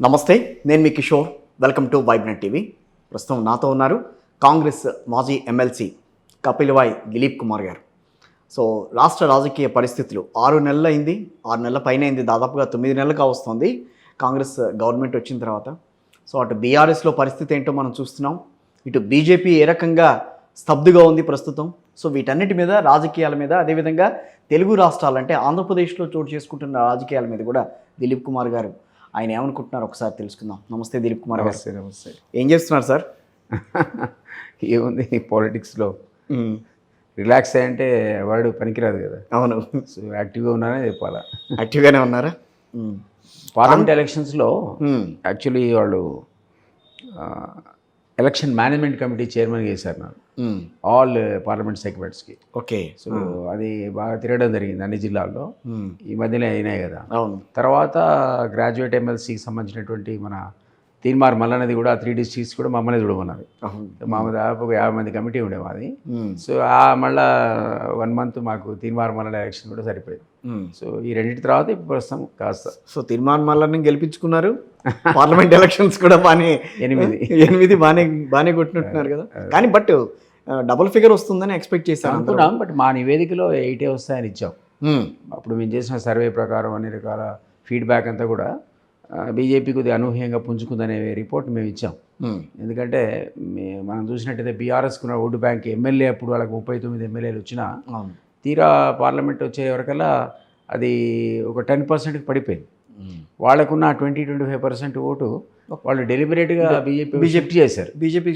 నమస్తే, నేను మీ Kishore. Welcome to vibrant TV. ప్రస్తుతం నాతో ఉన్నారు కాంగ్రెస్ మాజీ ఎమ్మెల్సీ కపిల్వాయ్ దిలీప్ కుమార్ గారు. సో రాష్ట్ర రాజకీయ పరిస్థితులు 6 నెలలు అయింది, 6 నెలల పైన అయింది, దాదాపుగా 9 నెలలు కావస్తుంది కాంగ్రెస్ గవర్నమెంట్ వచ్చిన తర్వాత. సో అటు బీఆర్ఎస్లో పరిస్థితి ఏంటో మనం చూస్తున్నాం, ఇటు బీజేపీ ఏ రకంగా స్తబ్దుగా ఉంది ప్రస్తుతం. సో వీటన్నిటి మీద, రాజకీయాల మీద, అదేవిధంగా తెలుగు రాష్ట్రాలు అంటే ఆంధ్రప్రదేశ్లో చోటు చేసుకుంటున్న రాజకీయాల మీద కూడా దిలీప్ కుమార్ గారు ఆయన ఏమనుకుంటున్నారు ఒకసారి తెలుసుకుందాం. నమస్తే దిలీప్ కుమార్ గారు. నమస్తే. ఏం చేస్తున్నారు సార్? ఏముంది పాలిటిక్స్లో రిలాక్స్ అంటే వర్డ్ పనికిరాదు కదా. అవును, సో యాక్టివ్గా ఉన్నారనే చెప్పాలా. యాక్టివ్గానే ఉన్నారా? పార్లమెంట్ ఎలక్షన్స్లో యాక్చువల్లీ వాళ్ళు ఎలక్షన్ మేనేజ్మెంట్ కమిటీ చైర్మన్ చేశారు నాకు, ఆల్ పార్లమెంట్ సెగ్మెంట్స్కి. ఓకే. సో అది బాగా తిరగడం జరిగింది అన్ని జిల్లాల్లో. ఈ మధ్యనే అయినాయి కదా. అవును. తర్వాత గ్రాడ్యుయేట్ ఎమ్మెల్సీకి సంబంధించినటువంటి మన తీన్మార్ మల్లన్నది కూడా 3 డిస్ట్రిక్ట్స్ కూడా మమ్మల్ని చూడమన్నారు. మా దాదాపు 50 మంది కమిటీ ఉండే మాది. సో మళ్ళా 1 మంత్ మాకు తీన్మార్ మల్లన్న ఎలక్షన్ కూడా సరిపోయింది. సో ఈ రెండింటి తర్వాత ఇప్పుడు ప్రస్తుతం కాస్త సో తీర్మాన్ మల్లన్న గెలిపించుకున్నారు. పార్లమెంట్ ఎలక్షన్స్ కూడా బాగానే 8 బాగానే కొట్టినట్టున్నారు కదా. కానీ బట్ డబుల్ ఫిగర్ వస్తుందని ఎక్స్పెక్ట్ చేశాను అనుకున్నాం. బట్ మా నివేదికలో 8 వస్తాయని ఇచ్చాం. అప్పుడు మేము చేసిన సర్వే ప్రకారం అన్ని రకాల ఫీడ్బ్యాక్ అంతా కూడా బీజేపీ కొద్దిగా అనూహ్యంగా పుంజుకుందనే రిపోర్ట్ మేము ఇచ్చాం. ఎందుకంటే మనం చూసినట్టయితే బీఆర్ఎస్కున్న ఓటు బ్యాంక్ ఎమ్మెల్యే అప్పుడు వాళ్ళకి 39 ఎమ్మెల్యేలు వచ్చినా తీరా పార్లమెంట్ వచ్చే వరకల్లా అది ఒక 10%కి పడిపోయింది. వాళ్ళకున్న 20-25% ఓటు వాళ్ళు డెలిబరేట్గా బీజేపీ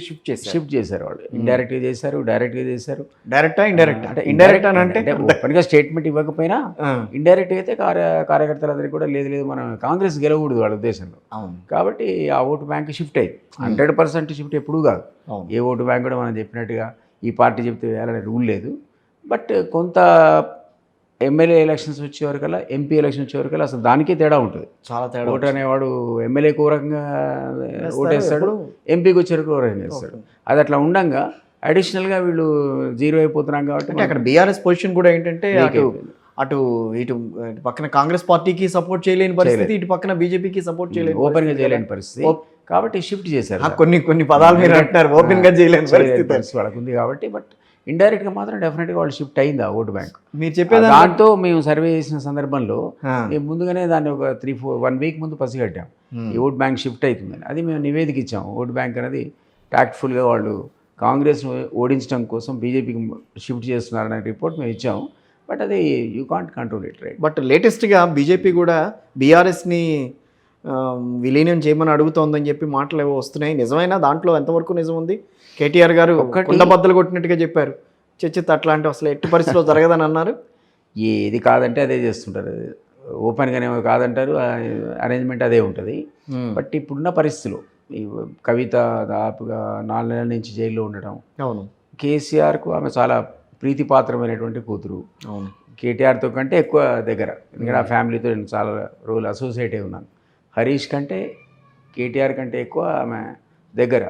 షిఫ్ట్ చేశారు. వాళ్ళు ఇండైరెక్ట్గా చేశారు, డైరెక్ట్గా చేశారు. డైరెక్టా ఇండైరెక్ట్? అంటే ఇండైరెక్ట్ అని అంటే ఓపెన్గా స్టేట్మెంట్ ఇవ్వకపోయినా ఇండైరెక్ట్గా అయితే కార్యకర్తలందరికీ కూడా లేదు మనం కాంగ్రెస్ గెలవకూడదు వాళ్ళ ఉద్దేశంలో. కాబట్టి ఆ ఓటు బ్యాంక్ షిఫ్ట్ అయ్యింది. 100% షిఫ్ట్ ఎప్పుడూ కాదు. ఏ ఓటు బ్యాంక్ కూడా మనం చెప్పినట్టుగా ఈ పార్టీ చెప్తే వేయాలనే రూల్ లేదు. బట్ కొంత ఎమ్మెల్యే ఎలక్షన్స్ వచ్చేవరకల్లా, ఎంపీ ఎలక్షన్ వచ్చేవరకల్లా అసలు దానికే తేడా ఉంటుంది. చాలా తేడా. ఓటు అనేవాడు ఎమ్మెల్యేకి ఓ రకంగా ఓటేస్తాడు, ఎంపీకి వచ్చేవరకు ఓ రకంగా వేస్తాడు. అది అట్లా ఉండంగా అడిషనల్గా వీళ్ళు 0 అయిపోతున్నాం కాబట్టి అక్కడ బీఆర్ఎస్ పొజిషన్ కూడా ఏంటంటే అటు ఇటు పక్కన కాంగ్రెస్ పార్టీకి సపోర్ట్ చేయలేని పరిస్థితి, ఇటు పక్కన బీజేపీకి సపోర్ట్ చేయలేని, ఓపెన్గా చేయలేని పరిస్థితి. కాబట్టి షిఫ్ట్ చేశారు. కొన్ని పదాలు మీరు అంటున్నారు, ఓపెన్గా చేయలేని పరిస్థితి వాళ్ళకు ఉంది కాబట్టి. బట్ ఇండైరెక్ట్గా మాత్రం డెఫినెట్గా వాళ్ళు షిఫ్ట్ అయింది ఆ ఓటు బ్యాంక్. మీరు చెప్పేది దాంతో మేము సర్వే చేసిన సందర్భంలో మేము ముందుగానే దాన్ని ఒక 1 వీక్ ముందు పసిగట్టాం ఈ ఓట్ బ్యాంక్ షిఫ్ట్ అవుతుందని. అది మేము నివేదిక ఇచ్చాము. ఓట్ బ్యాంక్ అనేది టాక్ట్ఫుల్గా వాళ్ళు కాంగ్రెస్ను ఓడించడం కోసం బీజేపీకి షిఫ్ట్ చేస్తున్నారనే రిపోర్ట్ మేము ఇచ్చాము. బట్ అది you can't control it, right? But లేటెస్ట్గా బీజేపీ కూడా బీఆర్ఎస్ని విలీనం చేయమని అడుగుతోందని చెప్పి మాటలు ఏవో వస్తున్నాయి. నిజమైనా దాంట్లో ఎంతవరకు నిజం ఉంది? కేటీఆర్ గారు కుండ బద్దలు కొట్టినట్టుగా చెప్పారు. చర్చిత్ అట్లాంటివి అసలు ఎట్టి పరిస్థితిలో జరగదని అన్నారు. ఏది కాదంటే అదే చేస్తుంటారు, ఓపెన్గానే కాదంటారు, అరేంజ్మెంట్ అదే ఉంటుంది. బట్ ఇప్పుడున్న పరిస్థితులు ఈ కవిత దాదాపుగా 4 నెలల నుంచి జైల్లో ఉండటం, అవును, కేసీఆర్కు ఆమె చాలా ప్రీతిపాత్రమైనటువంటి కూతురు, అవును, కేటీఆర్తో కంటే ఎక్కువ దగ్గర. ఎందుకంటే ఆ ఫ్యామిలీతో నేను చాలా రోజులు అసోసియేట్ అయి ఉన్నాను. హరీష్ కంటే కేటీఆర్ కంటే ఎక్కువ ఆమె దగ్గర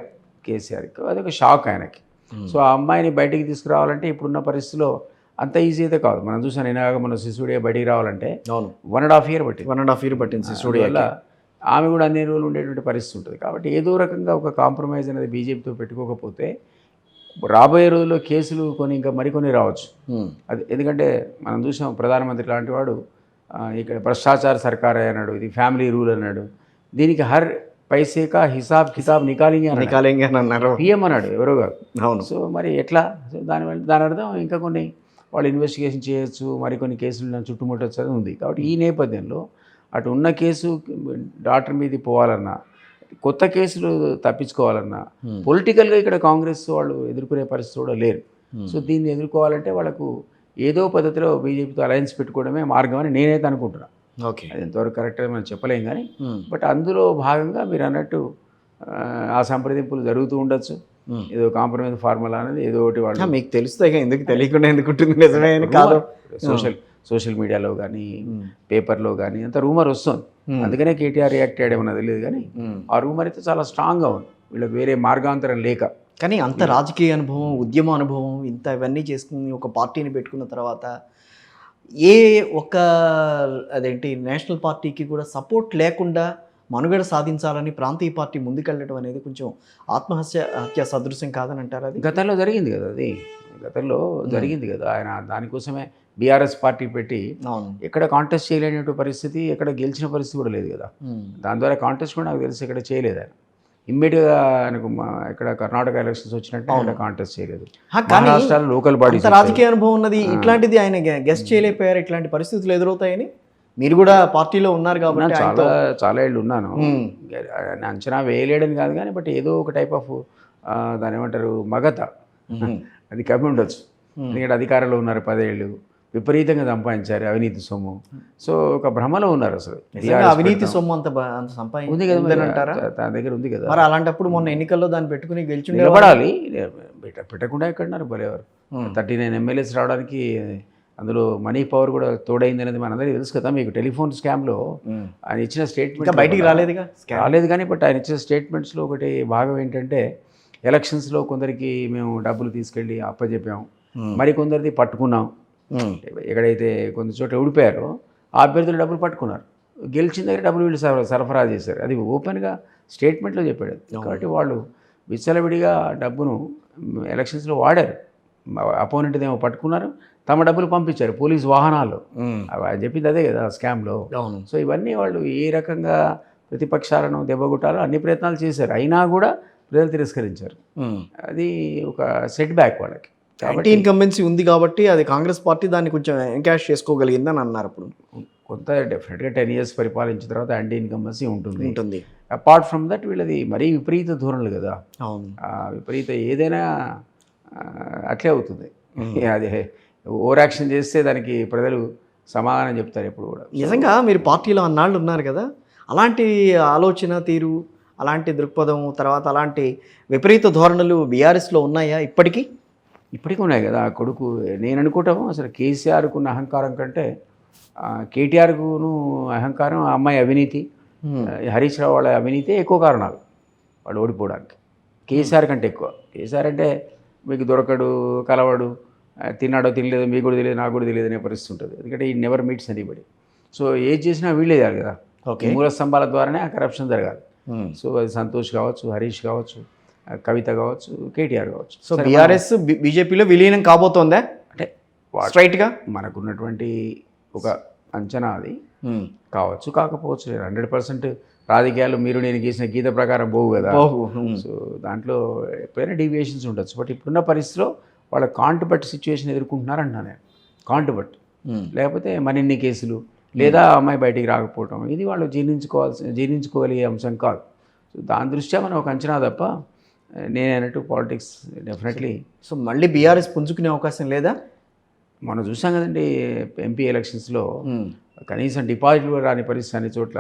కేసీఆర్కి. అదొక షాక్ ఆయనకి. సో ఆ అమ్మాయిని బయటికి తీసుకురావాలంటే ఇప్పుడున్న పరిస్థితిలో అంత ఈజీ అయితే కాదు. మనం చూసాను, నేను మన సిసోడియా బయటికి రావాలంటే 1.5 year పట్టింది. 1.5 year పట్టింది సిసోడియా వల్ల. ఆమె కూడా అన్ని రోజులు ఉండేటువంటి పరిస్థితి ఉంటుంది. కాబట్టి ఏదో రకంగా ఒక కాంప్రమైజ్ అనేది బీజేపీతో పెట్టుకోకపోతే రాబోయే రోజుల్లో కేసులు ఇంకా మరికొన్ని రావచ్చు. అది ఎందుకంటే మనం చూసాం, ప్రధానమంత్రి లాంటి వాడు ఇక్కడ భ్రష్టాచార సర్కార్ అన్నాడు, ఇది ఫ్యామిలీ రూల్ అన్నాడు. దీనికి హర్ పైసేకా హిసాబ్ కితాబ్ నికాలింగే అని అన్నారు. పిఎం అన్నాడు, ఎవరో కాదు. అవును. సో మరి ఎట్లా? సో దాని అర్థం ఇంకా కొన్ని వాళ్ళు ఇన్వెస్టిగేషన్ చేయొచ్చు, మరికొన్ని కేసులు చుట్టుముట్టచ్చు అని ఉంది. కాబట్టి ఈ నేపథ్యంలో అటు ఉన్న కేసు డాక్టర్ మీదకి పోవాలన్నా, కొత్త కేసులు తప్పించుకోవాలన్నా పొలిటికల్గా ఇక్కడ కాంగ్రెస్ వాళ్ళు ఎదుర్కొనే పరిస్థితి కూడా లేరు. సో దీన్ని ఎదుర్కోవాలంటే వాళ్ళకు ఏదో పద్ధతిలో బీజేపీతో అలయన్స్ పెట్టుకోవడమే మార్గం అని నేనైతే అనుకుంటున్నాను. ఓకే, అది ఎంతవరకు కరెక్ట్గా మనం చెప్పలేం కానీ, బట్ అందులో భాగంగా మీరు అన్నట్టు ఆ సంప్రదింపులు జరుగుతూ ఉండొచ్చు. ఏదో కాంప్రమైజ్ ఫార్ములా అనేది ఏదో ఒకటి వాళ్ళు మీకు తెలుస్తాయి, ఎందుకు తెలియకుండా ఎందుకు ఉంటుంది? నిజమే కాదు, సోషల్ మీడియాలో కానీ పేపర్లో కానీ అంత రూమర్ వస్తుంది. అందుకనే కేటీఆర్ రియాక్ట్ అయ్యాడేమన్నా తెలియదు కానీ ఆ రూమర్ అయితే చాలా స్ట్రాంగ్గా ఉంది. వీళ్ళకి వేరే మార్గాంతరం లేక. కానీ అంత రాజకీయ అనుభవం, ఉద్యమ అనుభవం, ఇంత ఇవన్నీ చేసుకుని ఒక పార్టీని పెట్టుకున్న తర్వాత ఏ ఒక అదేంటి నేషనల్ పార్టీకి కూడా సపోర్ట్ లేకుండా మనుగడ సాధించాలని ప్రాంతీయ పార్టీ ముందుకెళ్ళడం అనేది కొంచెం హత్య సదృశ్యం కాదని అంటారు. అది గతంలో జరిగింది కదా, అది గతంలో జరిగింది కదా. ఆయన దానికోసమే బీఆర్ఎస్ పార్టీ పెట్టి అవును. ఎక్కడ కాంటెస్ట్ చేయలేని పరిస్థితి, ఎక్కడ గెలిచిన పరిస్థితి కూడా లేదు కదా. దాని ద్వారా కాంటెస్ట్ కూడా నాకు తెలిసి ఎక్కడ చేయలేదు ఆయన. ఇమ్మీడియట్గా ఆయనకు ఇక్కడ కర్ణాటక ఎలక్షన్స్ వచ్చినట్టు ఆయన కాంటెస్ట్ చేయలేదు. మహారాష్ట్రలో లోకల్ బాడీ రాజకీయ అనుభవం ఉన్నది, ఇట్లాంటిది ఆయన గెస్ట్ చేయలేకపోయారు. ఇట్లాంటి పరిస్థితులు ఎదురవుతాయని మీరు కూడా పార్టీలో ఉన్నారు కాబట్టి. చాలా ఏళ్ళు ఉన్నాను, అంచనా వేయలేడని కాదు కానీ, బట్ ఏదో ఒక టైప్ ఆఫ్ దాని ఏమంటారు మగత అది కమ్మి ఉండొచ్చు. ఎందుకంటే అధికారంలో ఉన్నారు 10 ఏళ్ళు, విపరీతంగా సంపాదించారు అవినీతి సొమ్ము. సో ఒక భ్రమలో ఉన్నారు. అసలు అవినీతి సొమ్ము అంత ఉంది కదా అంటారా, తన దగ్గర ఉంది కదా. మరి అలాంటప్పుడు మొన్న ఎన్నికల్లో దాన్ని పెట్టుకుని గెలిచి నిలబడాలి. పెట్టకుండా ఎక్కడున్నారు బలేవారు. 39 ఎమ్మెల్యేస్ రావడానికి అందులో మనీ పవర్ కూడా తోడైంది అనేది మనందరికీ తెలుసు కదా. మీకు టెలిఫోన్ స్కామ్లో ఆయన ఇచ్చిన స్టేట్మెంట్ బయటికి రాలేదు కానీ, బట్ ఆయన ఇచ్చిన స్టేట్మెంట్స్లో ఒకటి భాగం ఏంటంటే, ఎలక్షన్స్లో కొందరికి మేము డబ్బులు తీసుకెళ్ళి అప్పచెప్పాం, మరి కొందరిది పట్టుకున్నాం. ఎక్కడైతే కొంత చోట్ల ఓడిపోయారో ఆ అభ్యర్థులు డబ్బులు పట్టుకున్నారు, గెలిచిన దగ్గర డబ్బులు వీళ్ళు సరఫరా చేశారు. అది ఓపెన్గా స్టేట్మెంట్లో చెప్పాడు. కాబట్టి వాళ్ళు విచ్చలవిడిగా డబ్బును ఎలక్షన్స్లో వాడారు. అపోనెంట్ ఏమో పట్టుకున్నారు, తమ డబ్బులు పంపించారు పోలీస్ వాహనాల్లో. అది చెప్పింది అదే కదా స్కామ్లో. సో ఇవన్నీ వాళ్ళు ఏ రకంగా ప్రతిపక్షాలను దెబ్బగొట్టాలో అన్ని ప్రయత్నాలు చేశారు, అయినా కూడా ప్రజలు తిరస్కరించారు. అది ఒక సెట్ బ్యాక్ వాళ్ళకి. యాంటీ ఇన్కంబెన్సీ ఉంది కాబట్టి అది కాంగ్రెస్ పార్టీ దాన్ని కొంచెం ఎన్కాష్ చేసుకోగలిగిందని అన్నారు. అప్పుడు కొంత డెఫినెట్గా 10 years పరిపాలించిన తర్వాత యాంటీ ఇన్కంబెన్సీ ఉంటుంది. అపార్ట్ ఫ్రమ్ దట్ వీళ్ళది మరీ విపరీత ధోరణులు కదా. విపరీత ఏదైనా అట్లే అవుతుంది. అది ఓవర్ యాక్షన్ చేస్తే దానికి ప్రజలు సమాధానం చెప్తారు ఎప్పుడు కూడా. నిజంగా మీరు పార్టీలో అన్నాళ్ళు ఉన్నారు కదా, అలాంటి ఆలోచన తీరు, అలాంటి దృక్పథం, తర్వాత అలాంటి విపరీత ధోరణులు బీఆర్ఎస్లో ఉన్నాయా ఇప్పటికీ? ఇప్పటికీ ఉన్నాయి కదా. ఆ కొడుకు నేను అనుకుంటాము అసలు కేసీఆర్కు ఉన్న అహంకారం కంటే కేటీఆర్కును అహంకారం, ఆ అమ్మాయి అవినీతి, హరీష్ రావు వాళ్ళ అవినీతి ఎక్కువ కారణాలు వాళ్ళు ఓడిపోవడానికి. కేసీఆర్ కంటే ఎక్కువ. కేసీఆర్ అంటే మీకు దొరకడు, కలవడు, తిన్నాడో తినలేదో మీకు కూడా తెలియదు, నాకు కూడా తెలియదు అనే పరిస్థితి ఉంటుంది. ఎందుకంటే ఈ నెవర్ మీట్స్ ఎనీబడి. సో ఏది చేసినా వీళ్ళే చేయాలి కదా. మూల స్తంభాల ద్వారానే ఆ కరప్షన్ జరగాలి. సో అది సంతోష్ కావచ్చు, హరీష్ కావచ్చు, కవిత కావచ్చు, కేటీఆర్ కావచ్చు. సో బీఆర్ఎస్ బీజేపీలో విలీనం కాబోతోందా అంటే స్ట్రైట్గా మనకున్నటువంటి ఒక అంచనా అది కావచ్చు, కాకపోవచ్చు. 100% రాజకీయాలు మీరు నేను గీసిన గీత ప్రకారం పోవు కదా. సో దాంట్లో ఎప్పుడైనా డీవియేషన్స్ ఉండొచ్చు. బట్ ఇప్పుడున్న పరిస్థితిలో వాళ్ళ కాంటుబట్ సిచ్యువేషన్ ఎదుర్కొంటున్నారంటున్నా నేను. కాంటుబట్ లేకపోతే మరిన్ని కేసులు, లేదా అమ్మాయి బయటికి రాకపోవటం, ఇది వాళ్ళు జీర్ణించుకోగలిగే అంశం కాదు. సో దాని దృష్ట్యా మనం ఒక అంచనా తప్ప నేను అన్నట్టు పాలిటిక్స్ డెఫినెట్లీ. సో మళ్ళీ బీఆర్ఎస్ పుంజుకునే అవకాశం లేదా? మనం చూసాం కదండి ఎంపీ ఎలక్షన్స్లో కనీసం డిపాజిట్లు కూడా రాని పరిస్థితి అన్ని చోట్ల.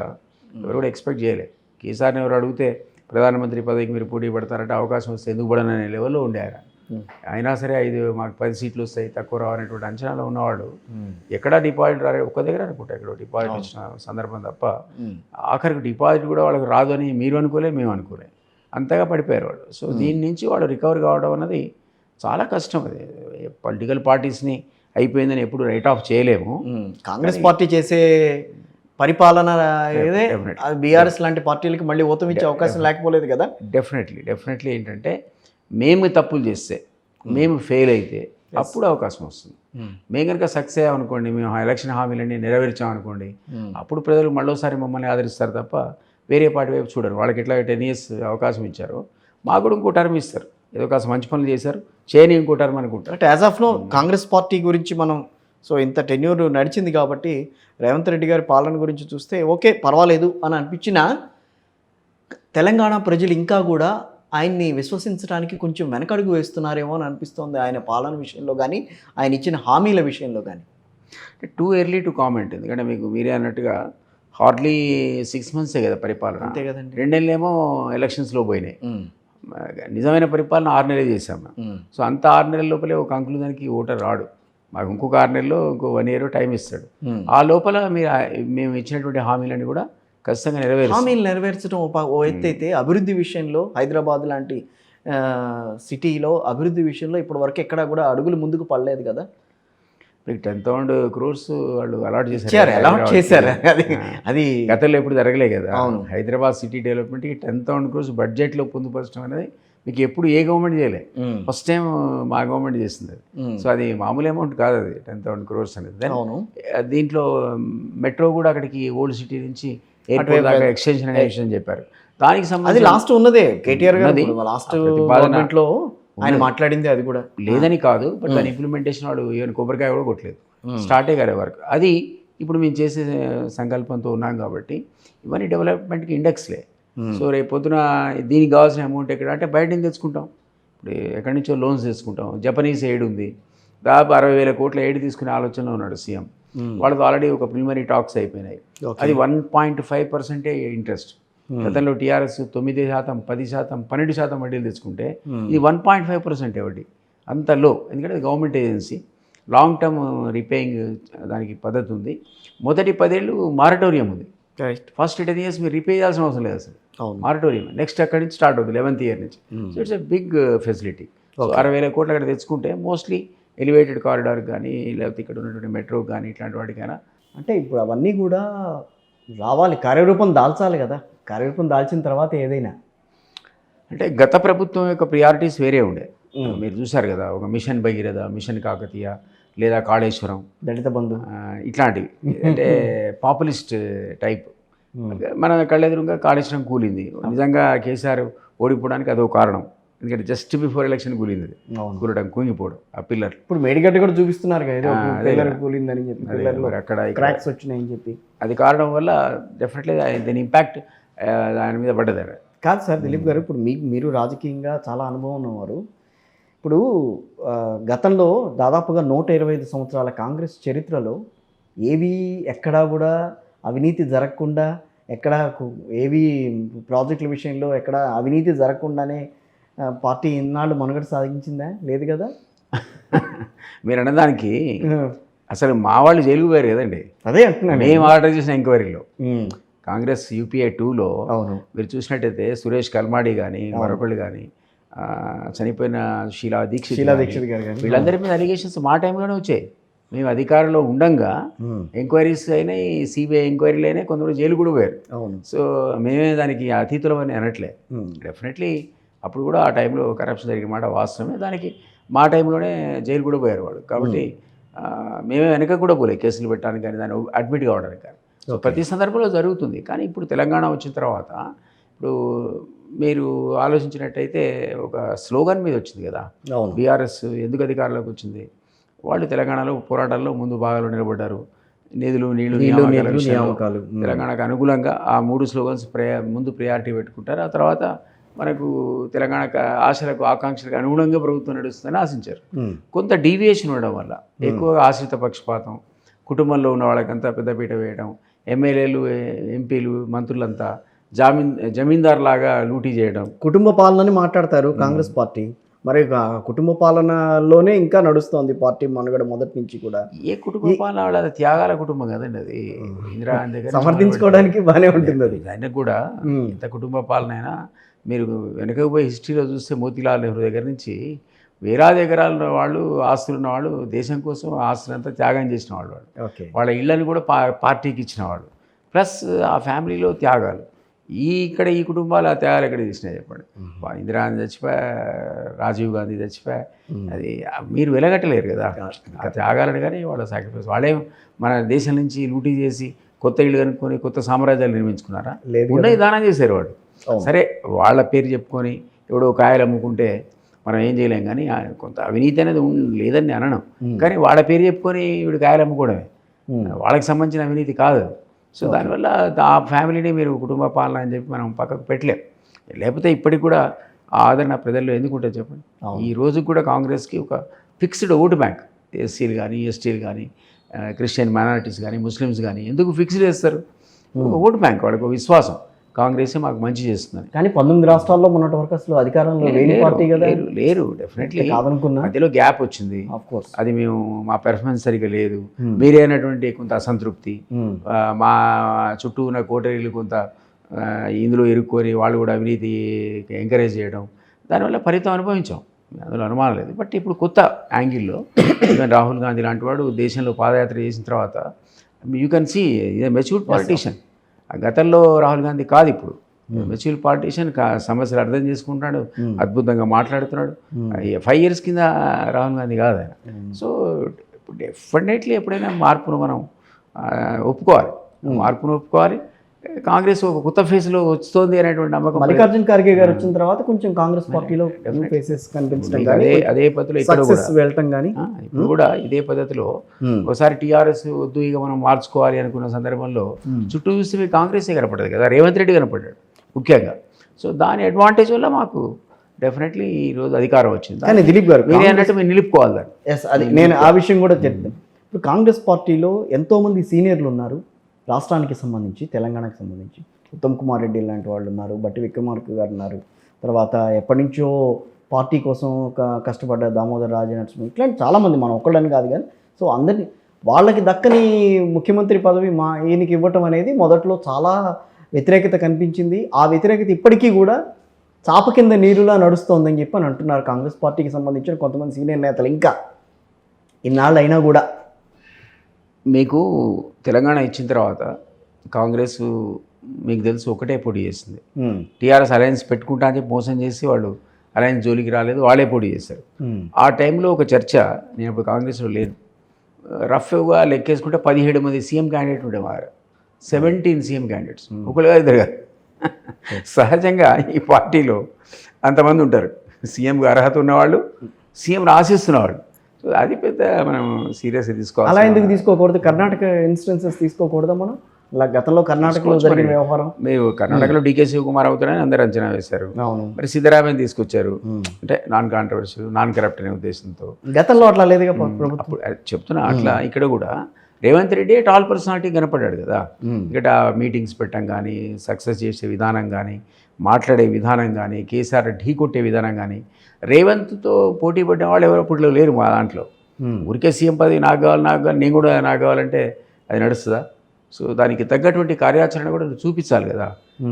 ఎవరు కూడా ఎక్స్పెక్ట్ చేయలేదు. కేసీఆర్ని ఎవరు అడిగితే ప్రధానమంత్రి పదవికి మీరు పోటీ పడతారంటే అవకాశం వస్తే ఎందుకు పడననే లెవెల్లో ఉండే ఆయన. అయినా సరే మాకు 10 సీట్లు వస్తాయి, తక్కువ రావనేటువంటి అంచనాలో ఉన్నవాడు ఎక్కడా డిపాజిట్ రాలేదు. ఒక్క దగ్గర అనుకుంటా ఇక్కడ డిపాజిట్ వచ్చిన సందర్భం తప్ప, ఆఖరికి డిపాజిట్ కూడా వాళ్ళకి రాదు అని మీరు అనుకోలే, మేము అనుకోలే, అంతగా పడిపోయారు వాళ్ళు. సో దీని నుంచి వాళ్ళు రికవర్ కావడం అన్నది చాలా కష్టం. అది పొలిటికల్ పార్టీస్ని అయిపోయిందని ఎప్పుడు రైట్ ఆఫ్ చేయలేము. కాంగ్రెస్ పార్టీ చేసే పరిపాలన ఏదే బీఆర్ఎస్ లాంటి పార్టీలకి మళ్ళీ ఊతం ఇచ్చే అవకాశం లేకపోలేదు కదా. డెఫినెట్లీ ఏంటంటే మేము తప్పులు చేస్తే, మేము ఫెయిల్ అయితే అప్పుడు అవకాశం వస్తుంది. మేము కనుక సక్సెస్ అయ్యామనుకోండి, మేము ఎలక్షన్ హామీలన్నీ నెరవేర్చామనుకోండి, అప్పుడు ప్రజలు మళ్ళీసారి మమ్మల్ని ఆదరిస్తారు తప్ప వేరే పార్టీ వైపు చూడరు. వాళ్ళకి ఎట్లా 10 years అవకాశం ఇచ్చారు, మాకు కూడా ఇంకో టర్మ్ ఇస్తారు. ఏదో కాస్త మంచి పనులు చేశారు, చేయని ఇంకో టర్మ్ అనుకుంటారు. అంటే as of now Congress party గురించి మనం సో ఇంత టెన్యూర్ నడిచింది కాబట్టి రేవంత్ రెడ్డి గారి పాలన గురించి చూస్తే ఓకే పర్వాలేదు అని అనిపించినా, తెలంగాణ ప్రజలు ఇంకా కూడా ఆయన్ని విశ్వసించడానికి కొంచెం వెనకడుగు వేస్తున్నారేమో అని అనిపిస్తోంది. ఆయన పాలన విషయంలో కానీ, ఆయన ఇచ్చిన హామీల విషయంలో కానీ. Too early to comment. ఎందుకంటే మీకు మీరే అన్నట్టుగా హార్డ్లీ 6 months కదా పరిపాలన. అంతే కదండి. 2 నెలలేమో ఎలక్షన్స్లో పోయినాయి. నిజమైన పరిపాలన 6 నెలలు చేశాము. సో అంత 6 నెలల లోపలే ఒక అంకులుదానికి ఓటర్ రాడు. మాకు ఇంకొక 6 నెలల్లో ఇంకో 1 year టైం ఇస్తాడు. ఆ లోపల మేము ఇచ్చినటువంటి హామీలన్నీ కూడా ఖచ్చితంగా హామీలు నెరవేర్చడం ఓ ఎత్తు అయితే, అభివృద్ధి విషయంలో హైదరాబాద్ లాంటి సిటీలో అభివృద్ధి విషయంలో ఇప్పటి వరకు ఎక్కడా కూడా అడుగులు ముందుకు పడలేదు కదా. ఇప్పుడు 10,000 crores వాళ్ళు అలాట్ ఇచ్చారు, అలాట్ చేశారు. అది గతంలో ఎప్పుడు జరగలే కదా. అవును. హైదరాబాద్ సిటీ డెవలప్మెంట్కి 10,000 crores బడ్జెట్లో పొందుపరచడం అనేది మీకు ఎప్పుడు ఏ గవర్నమెంట్ చేయలే, ఫస్ట్ టైం మా గవర్నమెంట్ చేసింది అది. సో అది మామూలు అమౌంట్ కాదు అది 10,000 crores అనేది. Then అవును. దీంట్లో మెట్రో కూడా అక్కడికి ఓల్డ్ సిటీ నుంచి ఎయిర్పోర్ట్ దాకా ఎక్స్టెన్షన్ అనే విషయం చెప్పారు. దానికి అది సంబంధించి లాస్ట్ ఉన్నదే కేటీఆర్ గారు లాస్ట్ ప్రతిపాదన గవర్నమెంట్లో ఆయన మాట్లాడింది అది కూడా. లేదని కాదు, బట్ దాని ఇంప్లిమెంటేషన్ వాడు ఈవెన్ కొబ్బరికాయ కూడా కొట్టలేదు, స్టార్టే కాలే వర్క్. అది ఇప్పుడు మేము చేసే సంకల్పంతో ఉన్నాం కాబట్టి ఇవన్నీ డెవలప్మెంట్కి ఇండెక్స్లే. సో రేపు పొద్దున దీనికి కావాల్సిన అమౌంట్ ఎక్కడ అంటే బయట నుంచి తెచ్చుకుంటాం. ఇప్పుడు ఎక్కడి నుంచో లోన్స్ తీసుకుంటాం. జపనీస్ ఎయిడ్ ఉంది, దాదాపు 60,000 కోట్ల ఎయిడ్ తీసుకునే ఆలోచనలో ఉన్నాడు సీఎం. వాళ్ళతో ఆల్రెడీ ఒక ప్రిలిమినరీ టాక్స్ అయిపోయినాయి. అది 1.5% ఇంట్రెస్ట్. గతంలో టీఆర్ఎస్ 9%, 10%, 12% వడ్డీలు తెచ్చుకుంటే ఇది 1.5% వడ్డీ. అంత లో, ఎందుకంటే గవర్నమెంట్ ఏజెన్సీ లాంగ్ టర్మ్ రిపేయింగ్ దానికి పద్ధతి ఉంది. మొదటి 10 ఏళ్ళు మారటోరియం ఉంది. ఫస్ట్ 10 years మీరు రిపే చేయాల్సిన అవసరం లేదు అసలు, మారటోరియం. నెక్స్ట్ అక్కడి నుంచి స్టార్ట్ అవుతుంది 11th year నుంచి. So it's a big facility. 60,000 కోట్లు అక్కడ తెచ్చుకుంటే మోస్ట్లీ ఎలివేటెడ్ కారిడార్ కానీ లేకపోతే ఇక్కడ ఉన్నటువంటి మెట్రో కానీ ఇట్లాంటి వాటికైనా. అంటే ఇప్పుడు అవన్నీ కూడా రావాలి, కార్యరూపం దాల్చాలి కదా. కార్యరూపం దాల్చిన తర్వాత ఏదైనా అంటే గత ప్రభుత్వం యొక్క ప్రియారిటీస్ వేరే ఉండే. మీరు చూసారు కదా, ఒక మిషన్ భగీరథ, మిషన్ కాకతీయ, లేదా కాళేశ్వరం, దళిత బంధు, ఇట్లాంటివి అంటే పాపులిస్ట్ టైప్. మన కళ్ళెదురుగా కాళేశ్వరం కూలింది. నిజంగా కేసీఆర్ ఓడిపోవడానికి అదో కారణం. ఎందుకంటే జస్ట్ బిఫోర్ ఎలక్షన్ కూలింది అది, కూలడం, కుంగిపోవడం ఆ పిల్లర్. ఇప్పుడు మేడిగడ్డ కూడా చూపిస్తున్నారు కూలిందని చెప్పి, అక్కడ క్రాక్స్ వచ్చినాయని చెప్పి. అది కారణం వల్ల డెఫినెట్లీ దాని ఇంపాక్ట్ దాని మీద పడ్డది. కాదు సార్ దిలీప్ గారు, ఇప్పుడు మీరు రాజకీయంగా చాలా అనుభవం ఉన్నవారు. ఇప్పుడు గతంలో దాదాపుగా 125 సంవత్సరాల కాంగ్రెస్ చరిత్రలో ఏవి ఎక్కడా కూడా అవినీతి జరగకుండా, ఎక్కడ ఏవి ప్రాజెక్టుల విషయంలో ఎక్కడ అవినీతి జరగకుండానే పార్టీ ఇన్నాళ్ళు మనుగడ సాగించిందా? లేదు కదా. మీరు అన్నదానికి అసలు మా వాళ్ళు జైలుకు పోయారు కదండి. అదే అంటున్నాను. మేము ఆర్డర్ చేసిన ఎంక్వైరీలో కాంగ్రెస్ UPA 2లో మీరు చూసినట్టయితే సురేష్ కల్మాడి కానీ మరొకళ్ళు కానీ, చనిపోయిన షీలా దీక్షిత్ గారు కానీ, వీళ్ళందరి మీద అలిగేషన్స్ మా టైంలోనే వచ్చాయి. మేము అధికారంలో ఉండంగా ఎంక్వైరీస్ అయినాయి, CBI ఎంక్వైరీలు అయినాయి, కొంతమంది జైలు కూడా పోయారు. సో మేమే దానికి అతీతులం అని అనట్లే. డెఫినెట్లీ అప్పుడు కూడా ఆ టైంలో కరప్షన్ జరిగిన మాట వాస్తవమే. దానికి మా టైంలోనే జైలు కూడా పోయారు వాళ్ళు. కాబట్టి మేమే వెనక కూడా పోలే కేసులు పెట్టడానికి కానీ, దాన్ని అడ్మిట్ కావడానికి కానీ. సో ప్రతి సందర్భంలో జరుగుతుంది. కానీ ఇప్పుడు తెలంగాణ వచ్చిన తర్వాత ఇప్పుడు మీరు ఆలోచించినట్టయితే ఒక స్లోగన్ మీద వచ్చింది కదా, బీఆర్ఎస్ ఎందుకు అధికారంలోకి వచ్చింది. వాళ్ళు తెలంగాణలో పోరాటాల్లో ముందు భాగాలు నిలబడ్డారు. నిధులు, నీళ్లు, నియామకాలు, తెలంగాణకు అనుకూలంగా ఆ 3 స్లోగన్స్ ముందు ప్రయారిటీ పెట్టుకుంటారు. ఆ తర్వాత మనకు తెలంగాణ ఆశలకు, ఆకాంక్షలకు అనుగుణంగా ప్రభుత్వం నడుస్తుందని ఆశించారు. కొంత డీవియేషన్ ఉండడం వల్ల ఎక్కువగా ఆశ్రిత పక్షపాతం, కుటుంబంలో ఉన్న వాళ్ళకంతా పెద్దపీట వేయడం, ఎమ్మెల్యేలు, ఎంపీలు, మంత్రులంతా జమీందార్ లాగా లూటీ చేయడం. కుటుంబ పాలనని మాట్లాడతారు కాంగ్రెస్ పార్టీ. మరి కుటుంబ పాలనలోనే ఇంకా నడుస్తోంది పార్టీ మనుగడ మొదటి నుంచి కూడా. ఏ కుటుంబ పాలన వాళ్ళ త్యాగాల కుటుంబం కదండి అది. ఇందిరాగాంధీ దగ్గర సమర్థించుకోవడానికి బాగానే ఉంటుంది అది. ఆయనకు కూడా ఎంత కుటుంబ పాలన అయినా మీరు వెనకకు పోయి హిస్టరీలో చూస్తే మోతీలాల్ నెహ్రూ దగ్గర నుంచి వేలాది ఎకరాలు ఉన్న వాళ్ళు, ఆస్తులు ఉన్న వాళ్ళు, దేశం కోసం ఆస్తులంతా త్యాగం చేసిన వాళ్ళు. వాళ్ళ ఇళ్ళని కూడా పార్టీకి ఇచ్చిన వాళ్ళు. ప్లస్ ఆ ఫ్యామిలీలో త్యాగాలు. ఇక్కడ ఈ కుటుంబాలు ఆ త్యాగాలు ఎక్కడ చేసినాయి చెప్పండి. ఇందిరాగాంధీ చచ్చిపోయా, రాజీవ్ గాంధీ చచ్చిపోయా, అది మీరు వెలగట్టలేరు కదా ఆ త్యాగాలను. కానీ వాళ్ళ సాక్రిఫైస్. వాళ్ళే మన దేశం నుంచి లూటీ చేసి కొత్త ఇళ్ళు కనుక్కొని కొత్త సామ్రాజ్యాలు నిర్మించుకున్నారా? ఉన్నది దానం చేశారు వాళ్ళు. సరే వాళ్ళ పేరు చెప్పుకొని ఎవడో కాయలు అమ్ముకుంటే మనం ఏం చేయలేం. కానీ కొంత అవినీతి అనేది లేదని అనడం. కానీ వాళ్ళ పేరు చెప్పుకొని వీడు కాయలు అమ్ముకోవడమే, వాళ్ళకి సంబంధించిన అవినీతి కాదు. సో దానివల్ల ఆ ఫ్యామిలీని మీరు కుటుంబ పాలన అని చెప్పి మనం పక్కకు పెట్టలేం. లేకపోతే ఇప్పటికి కూడా ఆ ఆదరణ ప్రజల్లో ఎందుకు ఉంటుంది చెప్పండి. ఈ రోజు కూడా కాంగ్రెస్కి ఒక ఫిక్స్డ్ ఓటు బ్యాంక్, ఎస్సీలు కానీ, ఎస్టీలు కానీ, క్రిస్టియన్ మైనారిటీస్ కానీ, ముస్లిమ్స్ కానీ ఎందుకు ఫిక్స్డ్ చేస్తారు? ఓటు బ్యాంక్, వాళ్ళకు విశ్వాసం కాంగ్రెస్ మాకు మంచి చేస్తుందని. కానీ 19 రాష్ట్రాల్లో మొన్నటి వరకు అసలు అధికారంలో లేని పార్టీ కదా. లేరు, డెఫినెట్లీ కాదనుకున్నా. మధ్యలో గ్యాప్ వచ్చింది, అది మేము మా పెర్ఫార్మెన్స్ సరిగ్గా లేదు, మీరే అయినటువంటి కొంత అసంతృప్తి, మా చుట్టూ ఉన్న కోటరీలు కొంత ఇందులో ఇరుక్కొని వాళ్ళు కూడా అవినీతి ఎంకరేజ్ చేయడం, దానివల్ల ఫలితం అనుభవించాం. అందులో అనుమానం లేదు. బట్ ఇప్పుడు కొత్త యాంగిల్లో ఈవెన్ రాహుల్ గాంధీ లాంటి వాడు దేశంలో పాదయాత్ర చేసిన తర్వాత యూ కెన్ సీ ఇదే మెచ్యూర్డ్ పాలిటీషియన్. గతంలో రాహుల్ గాంధీ కాదు, ఇప్పుడు మెచ్యూర్డ్ పాలిటీషియన్, సమస్యలు అర్థం చేసుకుంటున్నాడు, అద్భుతంగా మాట్లాడుతున్నాడు. 5 years కింద రాహుల్ గాంధీ కాదు ఆయన. సో డెఫినెట్లీ ఎప్పుడైనా మార్పును మనం ఒప్పుకోవాలి, మార్పును ఒప్పుకోవాలి. కాంగ్రెస్ ఒక కొత్త ఫేజ్లో వస్తుంది అనేటువంటి నమ్మకం. మల్లికార్జున్ ఖర్గే గారు వచ్చిన తర్వాత కొంచెం కాంగ్రెస్ పార్టీలో ఫేసెస్ కనిపించడం కానీ అదే పద్ధతిలో ఇక్కడ కూడా వెళ్ళటం కానీ ఇప్పుడు కూడా ఇదే పద్ధతిలో ఒకసారి టీఆర్ఎస్ వద్దు ఇక మనం మార్చుకోవాలి అనుకున్న సందర్భంలో చుట్టూ చూస్తే కాంగ్రెసే కనపడదు కదా, రేవంత్ రెడ్డి కనపడ్డాడు ముఖ్యంగా. సో దాని అడ్వాంటేజ్ వల్ల మాకు డెఫినెట్లీ ఈరోజు అధికారం వచ్చింది. కానీ దిలీప్ గారు మీరే అన్నట్టు మీరు నిలుపుకోవాలి దాన్ని. అది నేను ఆ విషయం కూడా చెప్తాను. ఇప్పుడు కాంగ్రెస్ పార్టీలో ఎంతోమంది సీనియర్లు ఉన్నారు, రాష్ట్రానికి సంబంధించి, తెలంగాణకు సంబంధించి. ఉత్తమ్ కుమార్ రెడ్డి లాంటి వాళ్ళు ఉన్నారు, బట్టి విక్రమార్క గారు ఉన్నారు, తర్వాత ఎప్పటి నుంచో పార్టీ కోసం కష్టపడ్డ దామోదర్ రాజనరసింహ, ఇట్లాంటి చాలామంది, మనం ఒక్కళ్ళని కాదు కానీ. సో అందరినీ వాళ్ళకి దక్కని ముఖ్యమంత్రి పదవి ఈయనకి ఇవ్వటం అనేది మొదట్లో చాలా వ్యతిరేకత కనిపించింది. ఆ వ్యతిరేకత ఇప్పటికీ కూడా చాప కింద నీరులా నడుస్తోందని చెప్పి అని అంటున్నారు కాంగ్రెస్ పార్టీకి సంబంధించిన కొంతమంది సీనియర్ నేతలు. ఇంకా ఇన్నాళ్ళు అయినా కూడా మీకు తెలంగాణ ఇచ్చిన తర్వాత కాంగ్రెస్ మీకు తెలుసు ఒకటే పోటీ చేసింది. టీఆర్ఎస్ అలయన్స్ పెట్టుకుంటా అని చెప్పి మోసం చేసి వాళ్ళు అలయన్స్ జోలికి రాలేదు, వాళ్ళే పోటీ చేశారు. ఆ టైంలో ఒక చర్చ, నేను ఇప్పుడు కాంగ్రెస్లో లేను, రఫ్గా లెక్కేసుకుంటే 17 మంది సీఎం క్యాండిడేట్ ఉండేవారు, 17 సీఎం క్యాండిడేట్స్, ఒకరుగా ఇద్దరుగా. సహజంగా ఈ పార్టీలో అంతమంది ఉంటారు, సీఎంగా అర్హత ఉన్నవాళ్ళు, సీఎంను ఆశిస్తున్నవాళ్ళు. సో అది పెద్ద మనం సీరియస్గా తీసుకోవాలి. అలా ఎందుకు తీసుకోకూడదు? కర్ణాటక ఇన్స్టెన్సెస్ తీసుకోకూడదా మనం? అలా గతంలో కర్ణాటకలో జరిగిన వ్యవహారం, మీరు కర్ణాటకలో డీకే శివకుమార్ అవుతారని అందరూ అంచనా వేశారు. అవును, మరి సిద్ధరామయ్యని తీసుకొచ్చారు, అంటే నాన్ కాంట్రవర్షియల్, నాన్ కరప్ట్ అనే ఉద్దేశంతో. గతంలో అట్లా లేదుగా ప్రభుత్వం. అప్పుడు చెప్తున్నా అట్లా ఇక్కడ కూడా రేవంత్ రెడ్డి టాల్ పర్సనాలిటీ కనపడ్డాడు కదా. ఇక్కడ మీటింగ్స్ పెట్టడం కానీ, సక్సెస్ చేసే విధానం కానీ, మాట్లాడే విధానం కానీ, కేసీఆర్ ఢీ కొట్టే విధానం కానీ, రేవంత్తో పోటీ పడిన వాళ్ళు ఎవరో అప్పట్లో లేరు మా దాంట్లో. ఊరికే సీఎం పదవి నాకు కావాలి, నేను కూడా నాకు కావాలంటే అది నడుస్తుందా? సో దానికి తగ్గటువంటి కార్యాచరణ కూడా చూపించాలి కదా.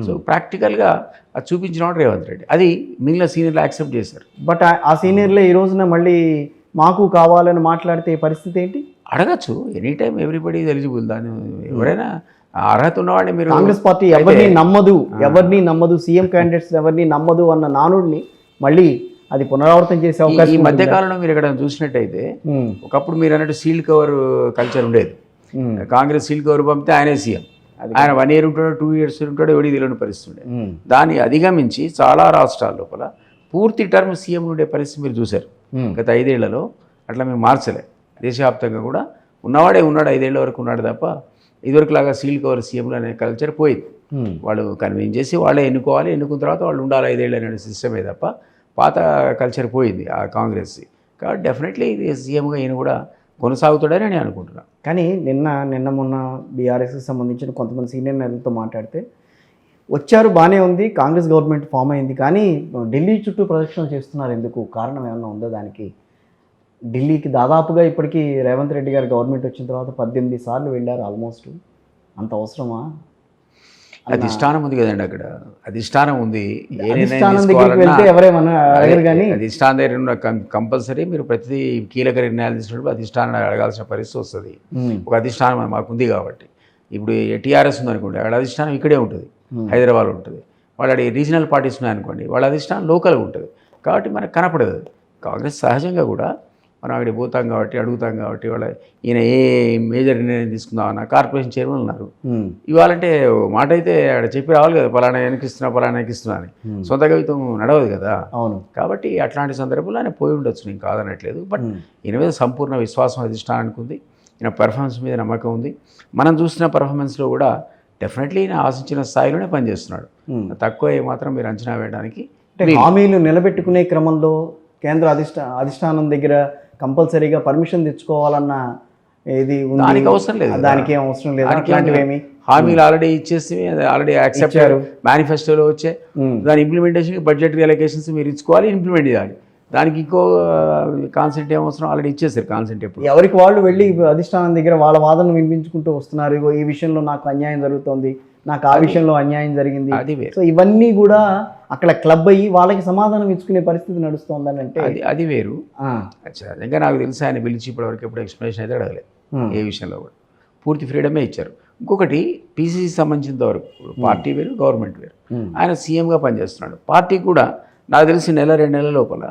సో ప్రాక్టికల్గా అది చూపించినవాడు రేవంత్ రెడ్డి, అది మిగిలిన సీనియర్లు యాక్సెప్ట్ చేశారు. బట్ ఆ సీనియర్లే ఈ రోజున మళ్ళీ మాకు కావాలని మాట్లాడితే పరిస్థితి ఏంటి? అడగచ్చు, ఎనీ టైం ఎవ్రీబడి ఎలిజిబుల్. దాన్ని ఎవరైనా అర్హత ఉన్నవాడిని మీరు. కాంగ్రెస్ పార్టీ ఎవరిని నమ్మదు, సీఎం క్యాండిడేట్స్ ఎవరిని నమ్మదు అన్న నానుడిని మళ్ళీ అది పునరావృతం చేసే అవకాశం. ఈ మధ్యకాలంలో మీరు ఇక్కడ చూసినట్టయితే ఒకప్పుడు మీరు అన్నట్టు సీల్డ్ కవర్ కల్చర్ ఉండేది. కాంగ్రెస్ సీల్డ్ కవర్ పంపితే ఆయనే సీఎం, ఆయన 1 year ఉంటాడు, 2 years ఉంటాడు, ఎవడి తెలియని పరిస్థితి ఉండే. దాన్ని అధిగమించి చాలా రాష్ట్రాల లోపల పూర్తి టర్మ్ సీఎం ఉండే పరిస్థితి మీరు చూశారు గత 5 ఏళ్లలో. అట్లా మేము మార్చలే, దేశవ్యాప్తంగా కూడా ఉన్నవాడే ఉన్నాడు, 5 ఏళ్ల వరకు ఉన్నాడు తప్ప ఇదివరకులాగా సీల్డ్ కవర్ సీఎంలు అనే కల్చర్ పోయింది. వాళ్ళు కన్వీన్ చేసి వాళ్ళే ఎన్నుకోవాలి, ఎన్నుకున్న తర్వాత వాళ్ళు ఉండాలి 5 ఏళ్ళు అనే సిస్టమే తప్ప పాత కల్చర్ పోయింది ఆ కాంగ్రెస్. కాబట్టి డెఫినెట్లీ సీఎంగా ఈయన కూడా కొనసాగుతాడని నేను అనుకుంటున్నాను. కానీ నిన్న మొన్న బీఆర్ఎస్కి సంబంధించిన కొంతమంది సీనియర్ నేతలతో మాట్లాడితే వచ్చారు, బాగానే ఉంది, కాంగ్రెస్ గవర్నమెంట్ ఫామ్ అయింది, కానీ ఢిల్లీ చుట్టూ ప్రదక్షిణలు చేస్తున్నారు, ఎందుకు? కారణం ఏమన్నా ఉందో దానికి? ఢిల్లీకి దాదాపుగా ఇప్పటికీ రేవంత్ రెడ్డి గారు గవర్నమెంట్ వచ్చిన తర్వాత 18 సార్లు వెళ్ళారు ఆల్మోస్ట్. అంత అవసరమా? అధిష్టానం ఉంది కదండి, అక్కడ అధిష్టానం ఉంది. అధిష్టానం దగ్గర కంపల్సరీ మీరు ప్రతి కీలక నిర్ణయాలు తీసుకున్నప్పుడు అధిష్టానాన్ని అడగాల్సిన పరిస్థితి వస్తుంది. ఒక అధిష్టానం మాకు ఉంది కాబట్టి. ఇప్పుడు టీఆర్ఎస్ ఉందనుకోండి, అక్కడ అధిష్టానం ఇక్కడే ఉంటుంది, హైదరాబాద్ ఉంటుంది. వాళ్ళ రీజనల్ పార్టీస్ ఉన్నాయనుకోండి, వాళ్ళ అధిష్టానం లోకల్గా ఉంటుంది. కాబట్టి మనకు కనపడదు. కాంగ్రెస్ సహజంగా కూడా మనం అక్కడికి పోతాం కాబట్టి, అడుగుతాం కాబట్టి, వాళ్ళ ఈయన ఏ మేజర్ నిర్ణయం తీసుకుందామన్నా కార్పొరేషన్ చైర్మన్ ఉన్నారు. ఇవ్వాలంటే మాట అయితే అక్కడ చెప్పి రావాలి కదా, పలానా వెనకిస్తున్నా అని. సొంత కవిత్వం నడవదు కదా. అవును. కాబట్టి అట్లాంటి సందర్భంలో ఆయన పోయి ఉండొచ్చు, నేను కాదనట్లేదు. బట్ ఈయన మీద సంపూర్ణ విశ్వాసం అధిష్టానానికి ఉంది, ఈయన పెర్ఫార్మెన్స్ మీద నమ్మకం ఉంది. మనం చూసిన పెర్ఫార్మెన్స్లో కూడా డెఫినెట్లీ ఈయన ఆశించిన స్థాయిలోనే పనిచేస్తున్నాడు. తక్కువ ఏమాత్రం మీరు అంచనా వేయడానికి. హామీలు నిలబెట్టుకునే క్రమంలో కేంద్ర అధిష్టానం దగ్గర కంపల్సరీగా పర్మిషన్ తెచ్చుకోవాలన్న ఏది దానికి అవసరం లేదు, దానికి ఏం అవసరం లేదు. అట్లాంటివి హామీలు ఆల్రెడీ ఇచ్చేసి ఆల్రెడీ యాక్సెప్ట్ మేనిఫెస్టోలో వచ్చే దాని ఇంప్లిమెంటేషన్ బడ్జెట్ రిఅలొకేషన్స్ మీరు ఇచ్చుకోవాలి, ఇంప్లిమెంట్ చేయాలి. దానికి ఇంకో కాన్సెంట్ ఏమవసరం, ఆల్రెడీ ఇచ్చేసారు కాన్సెంట్. ఎప్పుడు ఎవరికి వాళ్ళు వెళ్ళి అధిష్టానం దగ్గర వాళ్ళ వాదనను వినిపించుకుంటూ వస్తున్నారు. ఈ విషయంలో నాకు అన్యాయం జరుగుతోంది, నాకు ఆ విషయంలో అన్యాయం జరిగింది. అది వేరు. సో ఇవన్నీ కూడా అక్కడ క్లబ్ అయ్యి వాళ్ళకి సమాధానం ఇచ్చుకునే పరిస్థితి నడుస్తోందని అంటే అది వేరు. ఆ, ఇంకా నాకు తెలిసి ఆయన పిలిచి ఇప్పటివరకు ఎప్పుడు ఎక్స్ప్లెనేషన్ అయితే అడగలేదు ఏ విషయంలో కూడా. పూర్తి ఫ్రీడమే ఇచ్చారు. ఇంకొకటి పీసీసీ సంబంధించిన వరకు పార్టీ వేరు, గవర్నమెంట్ వేరు. ఆయన సీఎంగా పనిచేస్తున్నాడు. పార్టీ కూడా నాకు తెలిసి 1-2 నెలల లోపల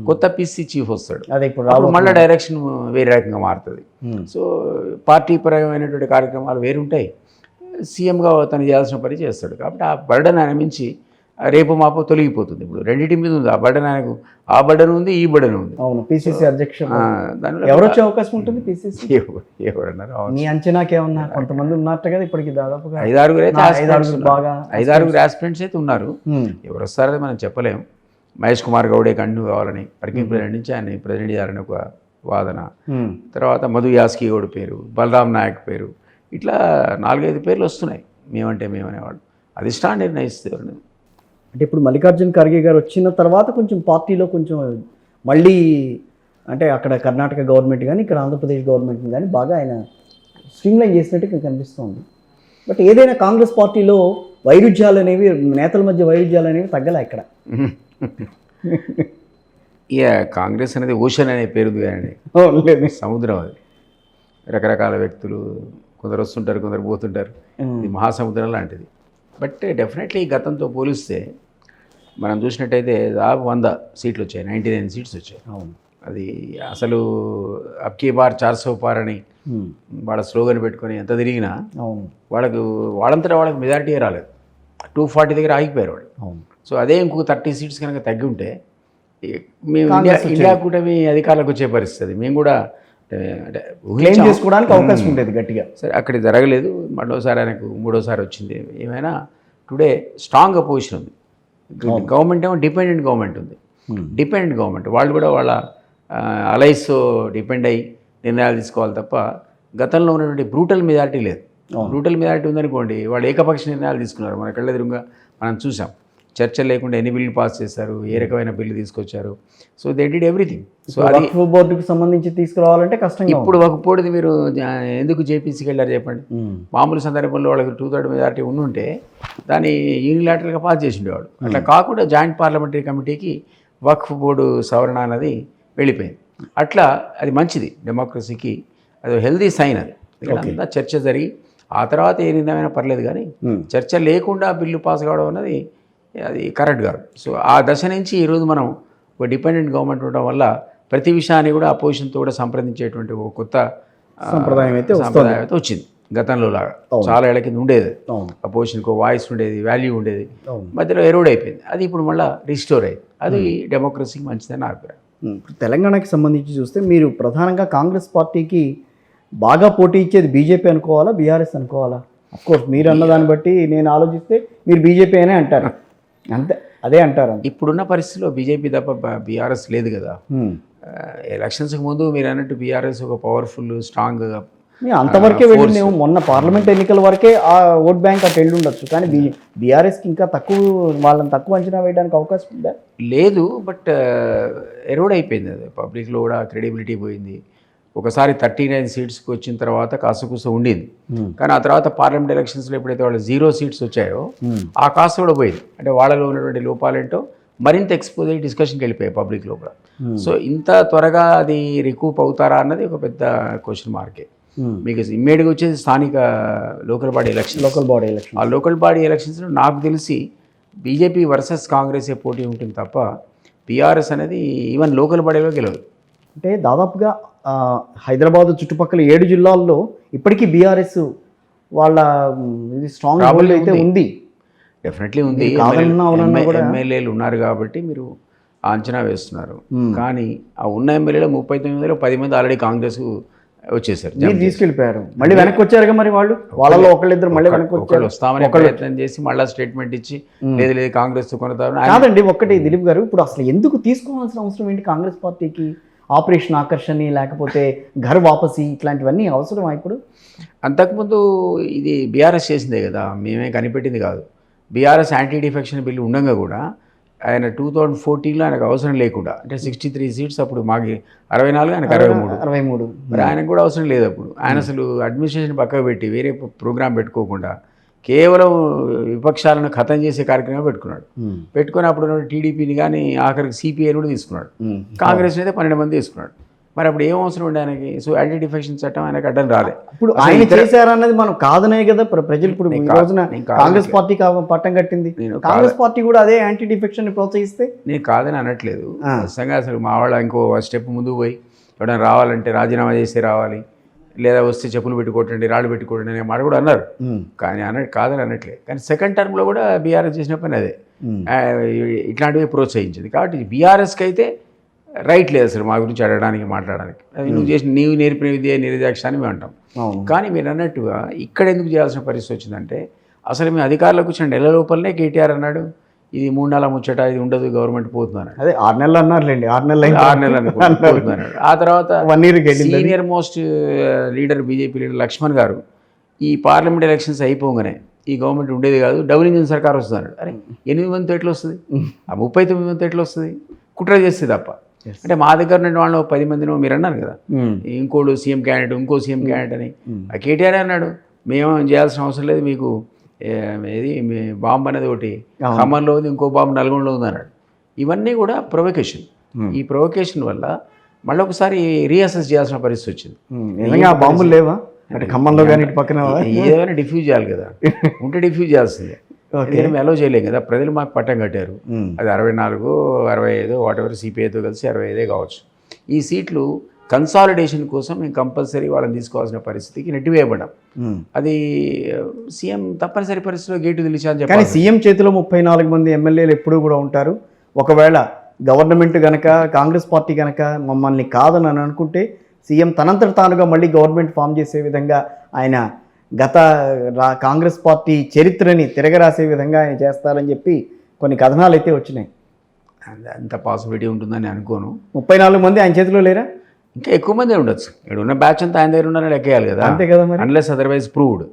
కొత్త పీసీ చీఫ్ వస్తాడు. అదే ఇప్పుడు మళ్ళీ డైరెక్షన్ వేరే రకంగా మారుతుంది. సో పార్టీ పరమైనటువంటి కార్యక్రమాలు వేరుంటాయి. సీఎంగా తను చేయాల్సిన పని చేస్తాడు. కాబట్టి ఆ బర్డన్ ఆయన మించి రేపు మాపో తొలగిపోతుంది. ఇప్పుడు రెండింటి మీద ఉంది ఆ బర్డన్. ఆయనకు ఆ బర్డన్ ఉంది, ఈ బర్డన్ ఉంది. అవును, పిసిసి అధ్యక్షుడు దానిలో ఎవరు వచ్చే అవకాశం ఉంటుంది పిసిసి? ఎవరన్నారు మీ అంచనాకి ఏమన్నా కొంతమంది ఉన్నట్టు కదా ఇప్పటికి దాదాపుగా 5-6 అయితే బాగా 5-6 ఆస్పిరెంట్స్ అయితే ఉన్నారు. ఎవరు వస్తారని మనం చెప్పలేం. మహేష్ కుమార్ గౌడే కంటిన్యూ కావాలని వర్కింగ్ ప్రెసిడెంట్ నుంచి ఆయన ప్రెసిడెంట్ చేయాలని ఒక వాదన. తర్వాత మధు యాస్కి గౌడ్ పేరు, బలరాం నాయక్ పేరు, ఇట్లా 4-5 పేర్లు వస్తున్నాయి. మేమనేవాళ్ళు అధిష్టానం నిర్ణయిస్తారు. అంటే ఇప్పుడు మల్లికార్జున ఖర్గే గారు వచ్చిన తర్వాత కొంచెం పార్టీలో కొంచెం మళ్ళీ అంటే అక్కడ కర్ణాటక గవర్నమెంట్ కానీ ఇక్కడ ఆంధ్రప్రదేశ్ గవర్నమెంట్ కానీ బాగా ఆయన స్ట్రీమ్లైన్ చేసినట్టు కనిపిస్తుంది. బట్ ఏదైనా కాంగ్రెస్ పార్టీలో వైరుధ్యాలు అనేవి, నేతల మధ్య వైరుధ్యాలు అనేవి తగ్గలే ఇక్కడ. ఇక కాంగ్రెస్ అనేది ఓషన్ అనే పేరు ఉంది కానీ సముద్రం. అది రకరకాల వ్యక్తులు కొందరు వస్తుంటారు, కొందరు పోతుంటారు. ఇది మహాసముద్రం లాంటిది. బట్ డెఫినెట్లీ గతంతో పోలిస్తే మనం చూసినట్టయితే దాదాపు 100 సీట్లు వచ్చాయి, 99 సీట్స్ వచ్చాయి. అవును, అది అసలు అబ్కీ బార్ 400 పార్ అని వాళ్ళ స్లోగన్ పెట్టుకొని ఎంత తిరిగినా వాళ్ళంతటా వాళ్ళకి మెజారిటీ రాలేదు. 240 దగ్గర ఆగిపోయారు వాళ్ళు. అవును. సో అదే ఇంకొక 30 సీట్స్ కనుక తగ్గి ఉంటే మేము ఇండియా కూటమి అధికారులకు వచ్చే పరిస్థితి. మేము కూడా చేసుకోవడానికి అవకాశం ఉండేది గట్టిగా. సరే అక్కడ జరగలేదు. మరోసారి ఆయనకు 3వ వచ్చింది. ఏమైనా టుడే స్ట్రాంగ్ అపోజిషన్ ఉంది. గవర్నమెంట్ ఏమో డిపెండెంట్ గవర్నమెంట్ ఉంది. డిపెండెంట్ గవర్నమెంట్ వాళ్ళు కూడా వాళ్ళ అలైస్ డిపెండ్ అయ్యి నిర్ణయాలు తీసుకోవాలి తప్ప గతంలో ఉన్నటువంటి బ్రూటల్ మెజారిటీ లేదు. బ్రూటల్ మెజారిటీ ఉందనుకోండి, వాళ్ళు ఏకపక్ష నిర్ణయాలు తీసుకున్నారు. మన కళ్ళెదురుగా మనం చూసాం. చర్చలు లేకుండా ఎన్ని బిల్లు పాస్ చేశారు, ఏ రకమైన బిల్లు తీసుకొచ్చారు. So they did everything. So అది బోర్డుకి సంబంధించి తీసుకురావాలంటే కష్టం. ఇప్పుడు వక్ఫ్ మీరు ఎందుకు జేపీసీకి వెళ్ళారు చెప్పండి. మామూలు సందర్భంలో వాళ్ళకి 2/3 మెజారిటీ ఉండుంటే దాన్ని యూనిలాటరల్గా పాస్ చేసిండేవాడు. అట్లా కాకుండా జాయింట్ పార్లమెంటరీ కమిటీకి వక్ఫ్ బోర్డు సవరణ అనేది వెళ్ళిపోయింది. అట్లా అది మంచిది డెమోక్రసీకి. అది హెల్దీ సైన్. అది అంతా చర్చ జరిగి ఆ తర్వాత ఏ నిర్ణయమైనా పర్లేదు, కానీ చర్చ లేకుండా బిల్లు పాస్ కావడం అన్నది అది కరెక్ట్ కాదు. సో ఆ దశ నుంచి ఈరోజు మనం ఒక డిపెండెంట్ గవర్నమెంట్ ఉండడం వల్ల ప్రతి విషయాన్ని కూడా అపోజిషన్తో కూడా సంప్రదించేటువంటి ఒక కొత్త సంప్రదాయం అయితే వచ్చింది. గతంలో లాగా చాలా ఏళ్ల కింద ఉండేది. అపోజిషన్కి వాయిస్ ఉండేది, వాల్యూ ఉండేది. మధ్యలో ఎరోడ్ అయిపోయింది. అది ఇప్పుడు మళ్ళీ రిస్టోర్ అయింది. అది డెమోక్రసీకి మంచిదని నా అభిప్రాయం. తెలంగాణకి సంబంధించి చూస్తే మీరు ప్రధానంగా కాంగ్రెస్ పార్టీకి బాగా పోటీ ఇచ్చేది బీజేపీ అనుకోవాలా, బీఆర్ఎస్ అనుకోవాలా? అఫ్కోర్స్ మీరు అన్న దాన్ని బట్టి నేను ఆలోచిస్తే మీరు బీజేపీ అనే అంటారు. అంతే, అదే అంటారు. ఇప్పుడున్న పరిస్థితిలో బీజేపీ తప్ప బీఆర్ఎస్ లేదు కదా. ఎలక్షన్స్కి ముందు మీరు అన్నట్టు బీఆర్ఎస్ ఒక పవర్ఫుల్ స్ట్రాంగ్ అంతవరకే వెళ్ళి మొన్న పార్లమెంట్ ఎన్నికల వరకే ఆ ఓట్ బ్యాంక్ అటు వెళ్ళి ఉండొచ్చు. కానీ బీఆర్ఎస్కి ఇంకా వాళ్ళని తక్కువ అంచనా వేయడానికి అవకాశం ఉందా? లేదు. బట్ ఎరోడ్ అయిపోయింది. అది పబ్లిక్లో కూడా క్రెడిబిలిటీ పోయింది. ఒకసారి 39 సీట్స్కి వచ్చిన తర్వాత కాసకూస ఉండింది. కానీ ఆ తర్వాత పార్లమెంట్ ఎలక్షన్స్లో ఎప్పుడైతే వాళ్ళు 0 సీట్స్ వచ్చాయో ఆ కాస్త కూడా పోయింది. అంటే వాళ్ళలో ఉన్నటువంటి లోపాలేంటో మరింత ఎక్స్పోజ్ అయ్యి డిస్కషన్కి వెళ్ళిపోయాయి పబ్లిక్లో కూడా. సో ఇంత త్వరగా అది రికూప్ అవుతారా అన్నది ఒక పెద్ద క్వశ్చన్ మార్కే. మీకు ఇమ్మీడియట్గా వచ్చేది స్థానిక లోకల్ బాడీ ఎలక్షన్. ఆ లోకల్ బాడీ ఎలక్షన్స్లో నాకు తెలిసి బీజేపీ వర్సెస్ కాంగ్రెస్ పోటీ ఉంటుంది తప్ప బీఆర్ఎస్ అనేది ఈవెన్ లోకల్ బాడీలో గెలవదు. అంటే దాదాపుగా హైదరాబాద్ చుట్టుపక్కల 7 జిల్లాల్లో ఇప్పటికీ బీఆర్ఎస్ వాళ్ళ ఇది స్ట్రాంగ్ హోల్డ్ అయితే ఉంది. డెఫినెట్లీ ఉంది. ఎమ్మెల్యేలు ఉన్నారు కాబట్టి మీరు అంచనా వేస్తున్నారు. కానీ ఆ ఉన్న ఎమ్మెల్యేలో 39లో 10 మంది ఆల్రెడీ కాంగ్రెస్ వచ్చేసారు, తీసుకెళ్ళిపోయారు. మళ్ళీ వెనక్కి వచ్చారుగా. మరి వాళ్ళలో ఒకళ్ళిద్దరు మళ్ళీ వెనక్కి వచ్చారు. వస్తామని ప్రయత్నం చేసి మళ్ళీ స్టేట్మెంట్ ఇచ్చి లేదు కాంగ్రెస్ కొనతారు. కాదండి, ఒక్కటి దిలీప్ గారు, ఇప్పుడు అసలు ఎందుకు తీసుకోవాల్సిన అవసరం ఏంటి కాంగ్రెస్ పార్టీకి? ఆపరేషన్ ఆకర్షణ లేకపోతే ఘర్ వాపసి ఇట్లాంటివన్నీ అవసరమా ఇప్పుడు? అంతకుముందు ఇది బీఆర్ఎస్ చేసిందే కదా, మేమే కనిపెట్టింది కాదు. బీఆర్ఎస్ యాంటీ డిఫెక్షన్ బిల్లు ఉండగా కూడా ఆయన 2014లో ఆయనకు అవసరం లేకుండా, అంటే 63 సీట్స్ అప్పుడు మాకు 64, ఆయనకు 63. మరి ఆయనకు కూడా అవసరం లేదు అప్పుడు. ఆయన అసలు అడ్మినిస్ట్రేషన్ పక్కకు పెట్టి వేరే ప్రోగ్రామ్ పెట్టుకోకుండా కేవలం విపక్షాలను ఖతం చేసే కార్యక్రమం పెట్టుకున్నాడు. పెట్టుకొని అప్పుడు టీడీపీని కానీ ఆఖరికి సిపిఐని కూడా తీసుకున్నాడు. కాంగ్రెస్ అయితే 12 మంది తీసుకున్నాడు. మరి అప్పుడు ఏం అవసరం ఉండే ఆయనకి? సో యాంటీ డిఫెక్షన్ చట్టం ఆయనకు అడ్డం రాలే. ఇప్పుడు ఆయన చేశారన్నది మనం కాదనే కదా ప్రజలు ఇప్పుడు ఈ రోజున కాంగ్రెస్ పార్టీ పట్టం కట్టింది. కాంగ్రెస్ పార్టీ కూడా అదే యాంటీ డిఫెక్షన్ ని ప్రోత్సహిస్తే నేను కాదని అనట్లేదు. నిజంగా అసలు మా వాళ్ళ ఇంకో స్టెప్ ముందుకు పోయి ఎవరైనా రావాలంటే రాజీనామా చేసి రావాలి, లేదా వస్తే చెప్పులు పెట్టుకోవటండి, రాళ్ళు పెట్టుకోవటండి అనే మాట కూడా అన్నారు. కానీ కాదని అనట్లేదు. కానీ సెకండ్ టర్మ్లో కూడా బీఆర్ఎస్ చేసిన పని అదే, ఇట్లాంటివి ప్రోత్సహించింది. కాబట్టి బీఆర్ఎస్కి అయితే రైట్ లేదు అసలు మా గురించి అడగడానికి, మాట్లాడడానికి. అది నీవు నేర్పిన విద్య నిర్దాక్ష అని మేము అంటాం. కానీ మీరు అన్నట్టుగా ఇక్కడ ఎందుకు చేయాల్సిన పరిస్థితి వచ్చిందంటే, అసలు మేము అధికారులకు వచ్చిన నెల లోపలనే కేటీఆర్ అన్నాడు ఇది 3 నెలల ముచ్చట, ఇది ఉండదు, గవర్నమెంట్ పోతున్నాడు. అదే 6 నెలలు అన్నారులేండి, 6 నెలలు పోతున్నాడు. ఆ తర్వాత senior most leader BJP leader Lakshman గారు ఈ పార్లమెంట్ ఎలక్షన్స్ అయిపోగానే ఈ గవర్నమెంట్ ఉండేది కాదు, డబుల్ ఇంజిన్ సర్కార్ వస్తున్నాడు. అరే 8 మందితో ఎట్లా వస్తుంది, ఆ 39 మందితో ఎట్లా వస్తుంది, కుట్ర చేస్తే తప్ప. అంటే మా దగ్గర నుండి వాళ్ళు 10 మందినో మీరు అన్నారు కదా, ఇంకోడు సీఎం క్యాండిడేట్, ఇంకో సీఎం క్యాండిడేట్ అని. ఆ కేటీఆర్ అన్నాడు మేమేం చేయాల్సిన అవసరం లేదు, మీకు ఏది మీ బాంబు అనేది ఒకటి ఖమ్మంలో ఉంది, ఇంకో బాంబు నల్గొండలో ఉంది అన్నాడు. ఇవన్నీ కూడా ప్రొవొకేషన్. ఈ ప్రొవొకేషన్ వల్ల మళ్ళీ ఒకసారి రీఅసెస్ చేయాల్సిన పరిస్థితి వచ్చింది. బాంబులు లేవా అంటే ఖమ్మంలో కానీ పక్కన ఏదైనా డిఫ్యూజ్ చేయాలి కదా, ఉంటే డిఫ్యూజ్ చేయాల్సిందే. మేము అలో చేయలేం కదా, ప్రజలు మాకు పట్టం కట్టారు. అది 64, 65 వాటెవర్ సిపిఐతో కలిసి 65 కావచ్చు. ఈ సీట్లు కన్సాలిడేషన్ కోసం మేము కంపల్సరీ వాళ్ళని తీసుకోవాల్సిన పరిస్థితికి నెట్టివేయబడ్డాం. అది సీఎం తప్పనిసరి పరిస్థితిలో గేటు తెలిసా అని చెప్పి. సీఎం చేతిలో 34 మంది ఎమ్మెల్యేలు ఎప్పుడూ కూడా ఉంటారు. ఒకవేళ గవర్నమెంట్ కనుక కాంగ్రెస్ పార్టీ కనుక మమ్మల్ని కాదని అనుకుంటే సీఎం తనంతట తానుగా మళ్ళీ గవర్నమెంట్ ఫామ్ చేసే విధంగా ఆయన గత కాంగ్రెస్ పార్టీ చరిత్రని తిరగరాసే విధంగా ఆయన చేస్తారని చెప్పి కొన్ని కథనాలు అయితే వచ్చినాయి. అంత పాసిబిలిటీ ఉంటుందని అనుకోను. 34 మంది ఆయన చేతిలో లేరా? ఇంకా ఎక్కువ మంది ఉండొచ్చు. ఇక్కడ ఉన్న బ్యాచ్ అంతా ఆయన దగ్గర ఉన్నారని లెక్కేయాలి కదా. అంతే కదా మరి. Unless otherwise proved.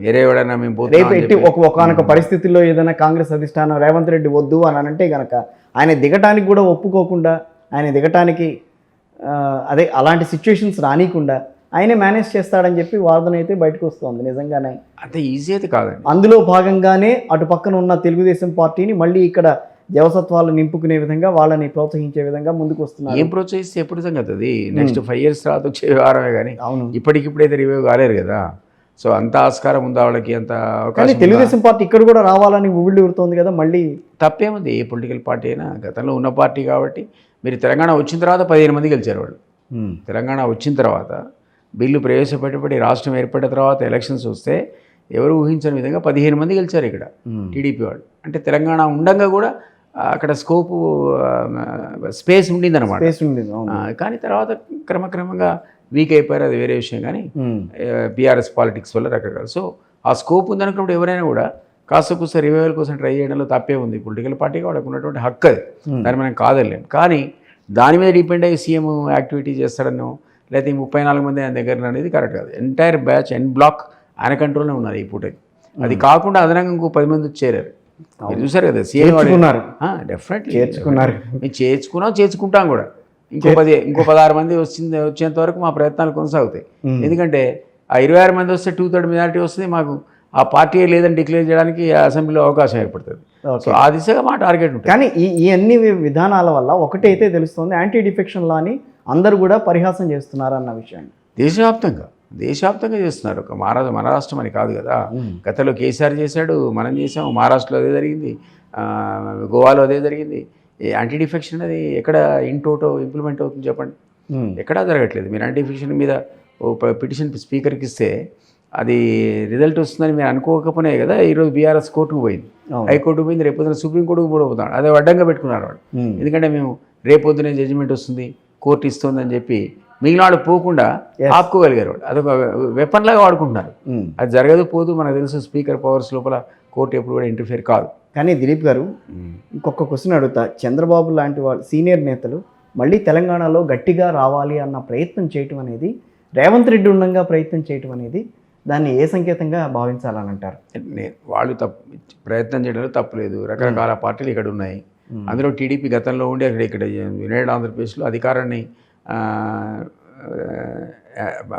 వేరే ఎవడైనా మేము రేపు ఒకనొక పరిస్థితుల్లో ఏదైనా కాంగ్రెస్ అధిష్టానం రేవంత్ రెడ్డి వద్దు అని అంటే గనక ఆయన దిగటానికి కూడా ఒప్పుకోకుండా, ఆయన దిగటానికి అదే అలాంటి సిచ్యువేషన్స్ రానియకుండా ఆయనే మేనేజ్ చేస్తాడని చెప్పి వాదన అయితే బయటకు వస్తుంది. నిజంగానే అంత ఈజీ అయితే కాదండి. అందులో భాగంగానే అటు పక్కన ఉన్న తెలుగుదేశం పార్టీని మళ్ళీ ఇక్కడ జవసత్వాలు నింపుకునే విధంగా, వాళ్ళని ప్రోత్సహించే విధంగా ముందుకు వస్తున్నారు. ఏం ప్రోత్సహిస్తే ఎప్పుడు సంగతి అది నెక్స్ట్ 5 years తర్వాత వచ్చే వ్యవహారమే. కానీ అవును, ఇప్పటికిప్పుడైతే రివ్యూ కాలేరు కదా. సో అంత ఆస్కారం ఉందా వాళ్ళకి, అంత అవకాశం. తెలుగుదేశం పార్టీ ఇక్కడ కూడా రావాలని ఉవ్విళ్ళు ఊరుతోంది కదా. మళ్ళీ తప్పేముంది, ఏ పొలిటికల్ పార్టీ అయినా గతంలో ఉన్న పార్టీ కాబట్టి. మీరు తెలంగాణ వచ్చిన తర్వాత 15 మంది గెలిచారు వాళ్ళు. తెలంగాణ వచ్చిన తర్వాత బిల్లు ప్రవేశపెట్టబడి రాష్ట్రం ఏర్పడిన తర్వాత ఎలక్షన్స్ వస్తే ఎవరు ఊహించని విధంగా 15 మంది గెలిచారు ఇక్కడ టీడీపీ వాళ్ళు. అంటే తెలంగాణ ఉండగా కూడా అక్కడ స్కోపు స్పేస్ ఉండిందన్నమాట. కానీ తర్వాత క్రమక్రమంగా వీక్ అయిపోయారు, అది వేరే విషయం. కానీ బీఆర్ఎస్ పాలిటిక్స్ వల్ల రకరకాల. సో ఆ స్కోప్ ఉందనుకున్నప్పుడు ఎవరైనా కూడా కాస్త కూస్త రివైవల్ కోసం ట్రై చేయడంలో తప్పే ఉంది. పొలిటికల్ పార్టీగా వాళ్ళకు ఉన్నటువంటి హక్కు అది, దాన్ని మనం కాదలేం. కానీ దాని మీద డిపెండ్ అయ్యి సీఎం యాక్టివిటీ చేస్తాడనో లేకపోతే 34 మంది ఆయన దగ్గర అనేది కరెక్ట్ కాదు. ఎంటైర్ బ్యాచ్ బ్లాక్ ఆయన కంట్రోల్నే ఉన్నారు ఈ పూటకి. అది కాకుండా అదనంగా ఇంకో 10 మంది చేరారు. మీరు చూసారు కదా, సీఎం డెఫినెట్లీ చేర్చుకున్నారు. మేము చేర్చుకుంటాం కూడా. ఇంకో 16 మంది వచ్చేంత వరకు మా ప్రయత్నాలు కొనసాగుతాయి. ఎందుకంటే ఆ 26 మంది వస్తే 2/3 మెజారిటీ వస్తుంది. మాకు ఆ పార్టీ లేదని డిక్లేర్ చేయడానికి అసెంబ్లీలో అవకాశం ఏర్పడుతుంది. సో ఆ దిశగా మా టార్గెట్ ఉంటుంది. కానీ ఈ అన్ని విధానాల వల్ల ఒకటైతే తెలుస్తుంది, యాంటీ డిఫెక్షన్ లాని అందరూ కూడా పరిహాసం చేస్తున్నారు అన్న విషయాన్ని దేశవ్యాప్తంగా చేస్తున్నారు. ఒక మన రాష్ట్రం అని కాదు కదా. గతంలో కేసీఆర్ చేశాడు, మనం చేసాము. మహారాష్ట్రలో అదే జరిగింది, గోవాలో అదే జరిగింది. యాంటీ డిఫెక్షన్ అనేది ఎక్కడ ఇన్ టోటో ఇంప్లిమెంట్ అవుతుంది చెప్పండి? ఎక్కడా జరగట్లేదు. మీరు యాంటీ డిఫెక్షన్ మీద ఓ పిటిషన్ స్పీకర్కి ఇస్తే అది రిజల్ట్ వస్తుందని మీరు అనుకోకపోయినా కదా ఈరోజు బీఆర్ఎస్ కోర్టుకు పోయింది, హైకోర్టుకు పోయింది, రేపొద్దున సుప్రీంకోర్టుకు కూడా పోతాడు. అదే అడ్డంగా పెట్టుకున్నారు వాళ్ళు. ఎందుకంటే మేము రేపొద్దునే జడ్జిమెంట్ వస్తుంది, కోర్టు ఇస్తుందని చెప్పి మిగిలిన వాళ్ళు పోకుండా ఆపుకోగలిగారు. వాళ్ళు అదొక వెపన్ లాగా వాడుకుంటున్నారు. అది జరగదు, పోదు. మనకు తెలుసు స్పీకర్ పవర్స్ లోపల కోర్టు ఎప్పుడు కూడా ఇంటర్ఫియర్ కాదు. కానీ దిలీప్ గారు, ఇంకొక క్వశ్చన్ అడుగుతా. చంద్రబాబు లాంటి వాళ్ళు సీనియర్ నేతలు మళ్ళీ తెలంగాణలో గట్టిగా రావాలి అన్న ప్రయత్నం చేయటం అనేది, రేవంత్ రెడ్డి ఉండగా ప్రయత్నం చేయటం అనేది, దాన్ని ఏ సంకేతంగా భావించాలని అంటారు? వాళ్ళు ప్రయత్నం చేయడంలో తప్పులేదు. రకరకాల పార్టీలు ఇక్కడ ఉన్నాయి. అందులో టీడీపీ గతంలో ఉండి ఇక్కడ యునైటెడ్ ఆంధ్రప్రదేశ్లో అధికారాన్ని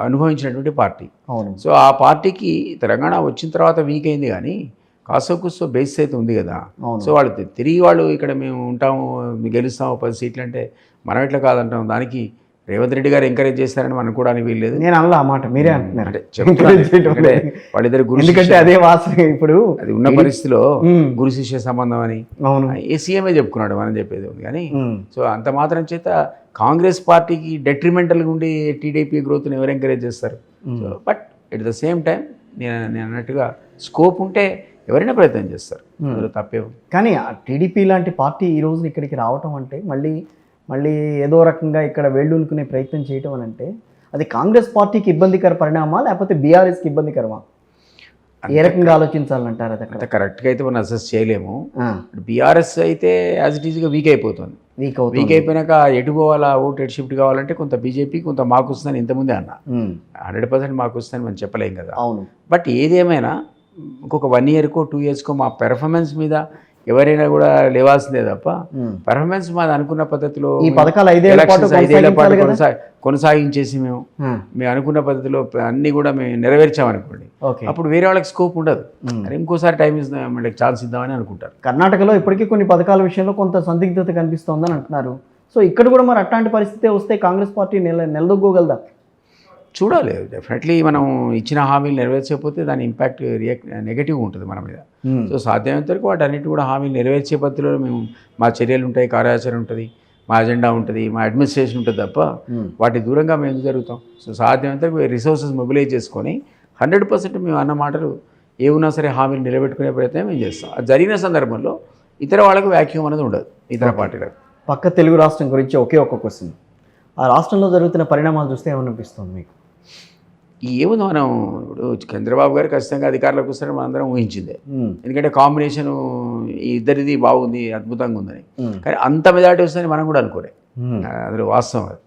అనుభవించినటువంటి పార్టీ. అవును. సో ఆ పార్టీకి తెలంగాణ వచ్చిన తర్వాత వీక్ అయింది, కానీ కాస్త కూస్తో బేస్ అయితే ఉంది కదా. సో వాళ్ళు తిరిగి వాళ్ళు ఇక్కడ మేము ఉంటాము, మేము గెలుస్తాము 10 సీట్లు అంటే మనం ఎట్లా కాదంటాం. దానికి రేవంత్ రెడ్డి గారు ఎంకరేజ్ చేస్తారని మనం కూడా అని వీల్లేదు. నేను అనలా మాట, మీరే అంటున్నారు. అంటే చెప్తున్నా వాళ్ళిద్దరు గురు, ఎందుకంటే అదే వాసన ఇప్పుడు అది ఉన్న పరిస్థితిలో గురు శిష్య సంబంధం అని అవును ఏ సీఎంఏ చెప్పుకున్నాడు, మనం చెప్పేది ఉంది. కానీ సో అంత మాత్రం చేత కాంగ్రెస్ పార్టీకి డెట్రిమెంటల్గా ఉండి టీడీపీ గ్రోత్ని ఎవరు ఎంకరేజ్ చేస్తారు? So but at the same time నేను అన్నట్టుగా స్కోప్ ఉంటే ఎవరైనా ప్రయత్నం చేస్తారు, అందులో తప్పే ఉంది. కానీ టీడీపీ లాంటి పార్టీ ఈ రోజు ఇక్కడికి రావటం అంటే మళ్ళీ ఏదో రకంగా ఇక్కడ వేళ్ళూనుకునే ప్రయత్నం చేయటం అని అంటే అది కాంగ్రెస్ పార్టీకి ఇబ్బందికర పరిణామా లేకపోతే బీఆర్ఎస్కి ఇబ్బందికరమా? ఏ రకంగా ఆలోచించాలంటారు? అది అంత కరెక్ట్గా అయితే మనం అసెస్ చేయలేము. బీఆర్ఎస్ అయితే యాజ్ ఇట్ ఈజ్గా వీక్ అయిపోతుంది. వీక్ అయిపోయినాక ఎటు పోవాలా, ఓటు ఎటు షిఫ్ట్ కావాలంటే కొంత బీజేపీ కొంత మాకు వస్తుందని ఇంతకుముందే అన్న. 100% మాకు వస్తుందని మనం చెప్పలేం కదా. అవును. బట్ ఏదేమైనా ఇంకొక 1 ఇయర్కో 2 ఇయర్స్కో మా పెర్ఫార్మెన్స్ మీద ఎవరైనా కూడా లేవాల్సిందే తప్ప పెర్ఫార్మెన్స్ మాది అనుకున్న పద్ధతిలో ఈ పథకాలు 5 ఏళ్ల పాటు కొనసాగించేసి మేము అనుకున్న పద్ధతిలో అన్ని కూడా మేము నెరవేర్చామనుకోండి, అప్పుడు వేరే వాళ్ళకి స్కోప్ ఉండదు. ఇంకోసారి టైం ఇద్దాం, మళ్ళీ ఛాన్స్ ఇద్దామని అనుకుంటారు. కర్ణాటకలో ఇప్పటికీ కొన్ని పథకాల విషయంలో కొంత సందిగ్ధత కనిపిస్తోందని అంటున్నారు. సో ఇక్కడ కూడా మరి అట్లాంటి పరిస్థితి వస్తే కాంగ్రెస్ పార్టీ నిలదొగ్గగలదా? చూడాలి. డెఫినెట్లీ మనం ఇచ్చిన హామీలు నెరవేర్చకపోతే దాని ఇంపాక్ట్ నెగటివ్ ఉంటుంది మన మీద. సో సాధ్యమైనంత వరకు వాటన్నిటి కూడా హామీలు నెరవేర్చే పద్ధతిలో మేము మా చర్యలు ఉంటాయి, కార్యాచరణ ఉంటుంది, మా అజెండా ఉంటుంది, మా అడ్మినిస్ట్రేషన్ ఉంటుంది తప్ప వాటి దూరంగా మేము జరుగుతాం. సో సాధ్యమైనంత వరకు రిసోర్సెస్ మొబిలైజ్ చేసుకొని 100% మేము అన్న మాటలు ఏమున్నా సరే హామీలు నిలబెట్టుకునే ప్రయత్నం మేము చేస్తాం. అది జరిగిన సందర్భంలో ఇతర వాళ్ళకు వ్యాక్యూమ్ అనేది ఉండదు, ఇతర పార్టీలకు. పక్క తెలుగు రాష్ట్రం గురించి ఒకే ఒక్క క్వశ్చన్, ఆ రాష్ట్రంలో జరుగుతున్న పరిణామాలు చూస్తే ఏమనిపిస్తుంది మీకు? ఏముంది, మనం ఇప్పుడు చంద్రబాబు గారు ఖచ్చితంగా అధికారులకు వస్తారని మనందరం ఊహించిందే. ఎందుకంటే కాంబినేషన్ ఇద్దరిది బాగుంది, అద్భుతంగా ఉందని. కానీ అంత మెజారిటీ వస్తుందని మనం కూడా అనుకోలే, అందులో వాస్తవం అది.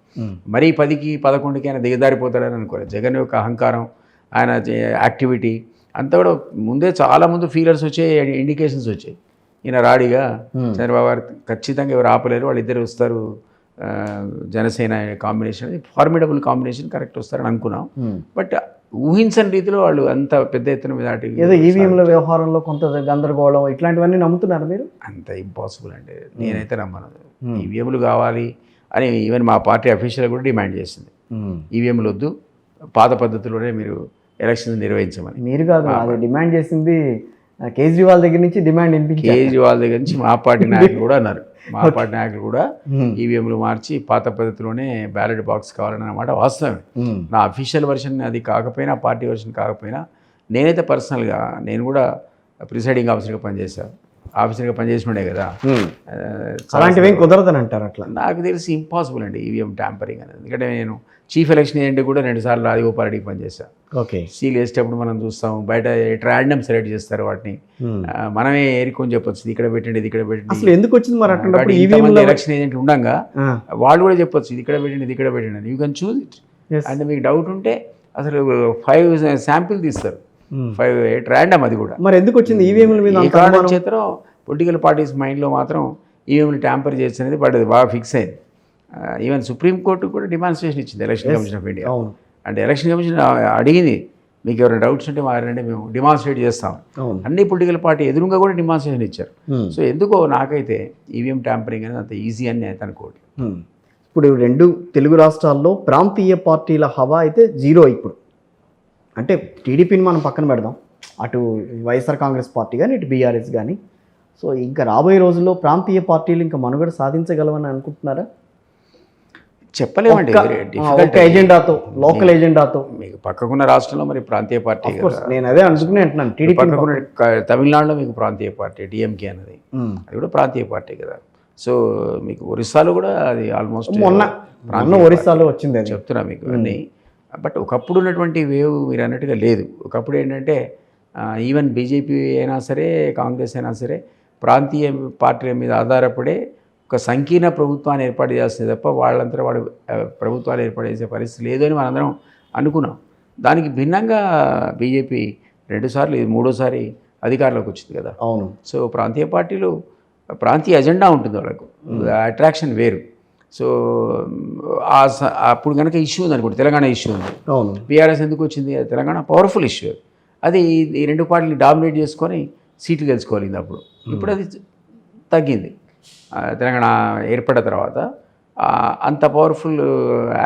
మరీ 10కి 11కి ఆయన దిగదారిపోతాడని అనుకోలేదు. జగన్ యొక్క అహంకారం, ఆయన యాక్టివిటీ అంతా కూడా ముందే చాలా ముందు ఫీలర్స్ వచ్చాయి, ఇండికేషన్స్ వచ్చాయి. ఈయన రాడిగా చంద్రబాబు గారు ఖచ్చితంగా ఎవరు ఆపలేరు, వాళ్ళిద్దరు వస్తారు, జనసేన కాంబినేషన్ అది ఫార్మిడబుల్ కాంబినేషన్, కరెక్ట్ వస్తారని అనుకున్నాం. బట్ ఊహించని రీతిలో వాళ్ళు అంత పెద్ద ఎత్తున మెజారిటీ. ఏదో ఈవీఎంల వ్యవహారంలో కొంత గందరగోళం ఇట్లాంటివన్నీ నమ్ముతున్నారు మీరు? అంత ఇంపాసిబుల్ అంటే నేనైతే నమ్మను. ఈవీఎంలు కావాలి అని ఈవెన్ మా పార్టీ అఫీషియల్ కూడా డిమాండ్ చేసింది. ఈవీఎంలు వద్దు, పాత పద్ధతిలోనే మీరు ఎలక్షన్స్ నిర్వహించమని. మీరు కాదు, అది డిమాండ్ చేసింది కేజ్రీవాల్ దగ్గర నుంచి డిమాండ్ వినిపించారు. కేజ్రీవాల్ దగ్గర నుంచి మా పార్టీ నాయకులు కూడా అన్నారు. మా పార్టీ నాయకులు కూడా ఈవీఎంలు మార్చి పాత పద్ధతిలోనే బ్యాలెట్ బాక్స్ కావాలని అన్నమాట వాస్తవమే. నా అఫీషియల్ వర్షన్ అది కాకపోయినా, పార్టీ వర్షన్ కాకపోయినా, నేనైతే పర్సనల్గా నేను కూడా ప్రిసైడింగ్ ఆఫీసర్గా పనిచేశాను. ఆఫీసర్గా పనిచేసినోడే కదా. అలాంటివి ఏం కుదరదని అంటారు? అట్లా నాకు తెలిసి ఇంపాసిబుల్ అండి ఈవీఎం ట్యాంపరింగ్ అనేది. ఎందుకంటే నేను చీఫ్ ఎలక్షన్ ఏజెంట్ కూడా 2 సార్లు రాజగోపాల్ రెడ్డికి పనిచేశాను. సీల్ వేసేటప్పుడు మనం చూస్తాం, బయట ర్యాండమ్ సెలెక్ట్ చేస్తారు వాటిని, మనమే ఏరుకొని చెప్పొచ్చు ఇది ఇక్కడ పెట్టండి, ఇది ఇక్కడ పెట్టండి. అసలు ఎందుకు వచ్చింది మరి అట్లా? ఎలక్షన్ ఏజెంట్ ఉండగా వాళ్ళు కూడా చెప్పొచ్చు ఇది ఇక్కడ పెట్టండి, ఇది ఇక్కడ పెట్టండి అని. You can choose it. అంటే మీకు డౌట్ ఉంటే అసలు 5 శాంపిల్ తీస్తారు, 5 ర్యాండమ్. అది కూడా మరి ఎందుకు వచ్చింది ఈవీఎంల మీద? ఈ కారణం చేతనం పొలిటికల్ పార్టీస్ మైండ్లో మాత్రం ఈవీఎంలు ట్యాంపర్ చేయొచ్చు అనేది పడ్డది, బాగా ఫిక్స్ అయింది. ఈవెన్ సుప్రీంకోర్టు కూడా డిమాన్స్ట్రేషన్ ఇచ్చింది ఎలక్షన్ కమిషన్ ఆఫ్ ఇండియా. అంటే ఎలక్షన్ కమిషన్ అడిగింది, మీకు ఎవరైనా డౌట్స్ ఉంటే మారండి, మేము డిమాన్స్ట్రేట్ చేస్తాం. అన్ని పొలిటికల్ పార్టీ ఎదురుగా కూడా డిమాన్స్ట్రేషన్ ఇచ్చారు. సో ఎందుకో నాకైతే ఈవీఎం ట్యాంపరింగ్ అనేది అంత ఈజీ అని నేను అనుకోవట్లేదు. ఇప్పుడు 2 తెలుగు రాష్ట్రాల్లో ప్రాంతీయ పార్టీల హవా అయితే 0. ఇప్పుడు అంటే టీడీపీని మనం పక్కన పెడదాం, అటు వైఎస్ఆర్ కాంగ్రెస్ పార్టీ కానీ ఇటు బీఆర్ఎస్ కానీ. సో ఇంకా రాబోయే రోజుల్లో ప్రాంతీయ పార్టీలు ఇంకా మనుగడ సాధించగలవని అనుకుంటున్నారా? చెప్పలేమండి. ఎజెండాతో, లోకల్ ఎజెండాతో. మీకు పక్కకున్న రాష్ట్రంలో మరి ప్రాంతీయ పార్టీ, నేను అదే అనుకునే అంటున్నాను. టీడీపీ తమిళనాడులో మీకు ప్రాంతీయ పార్టీ డిఎంకే అనేది, అది కూడా ప్రాంతీయ పార్టీ కదా. సో మీకు ఒరిస్సాలో కూడా అది ఆల్మోస్ట్ మొన్న ఒరిస్సాలో వచ్చింది అని చెప్తున్నా మీకు అన్నీ. బట్ ఒకప్పుడు ఉన్నటువంటి వేవ్ మీరు అన్నట్టుగా లేదు. ఒకప్పుడు ఏంటంటే ఈవెన్ బీజేపీ అయినా సరే, కాంగ్రెస్ అయినా సరే, ప్రాంతీయ పార్టీల మీద ఆధారపడే ఒక సంకీర్ణ ప్రభుత్వాన్ని ఏర్పాటు చేస్తుంది తప్ప వాళ్ళంతా వాడు ప్రభుత్వాలు ఏర్పాటు చేసే పరిస్థితి లేదు అని మనందరం అనుకున్నాం. దానికి భిన్నంగా బీజేపీ 2 సార్లు, ఇది 3వ సారి అధికారంలోకి వచ్చింది కదా. అవును. సో ప్రాంతీయ పార్టీలు ప్రాంతీయ ఎజెండా ఉంటుంది వాళ్ళకు, అట్రాక్షన్ వేరు. సో అప్పుడు కనుక ఇష్యూ ఉంది అనుకోండి, తెలంగాణ ఇష్యూ ఉంది, అవును. బీఆర్ఎస్ ఎందుకు వచ్చింది? అది తెలంగాణ పవర్ఫుల్ ఇష్యూ. అది ఈ రెండు పార్టీని డామినేట్ చేసుకొని సీట్లు గెలుచుకోవాలి అప్పుడు. ఇప్పుడు అది తగ్గింది. తెలంగాణ ఏర్పడిన తర్వాత అంత పవర్ఫుల్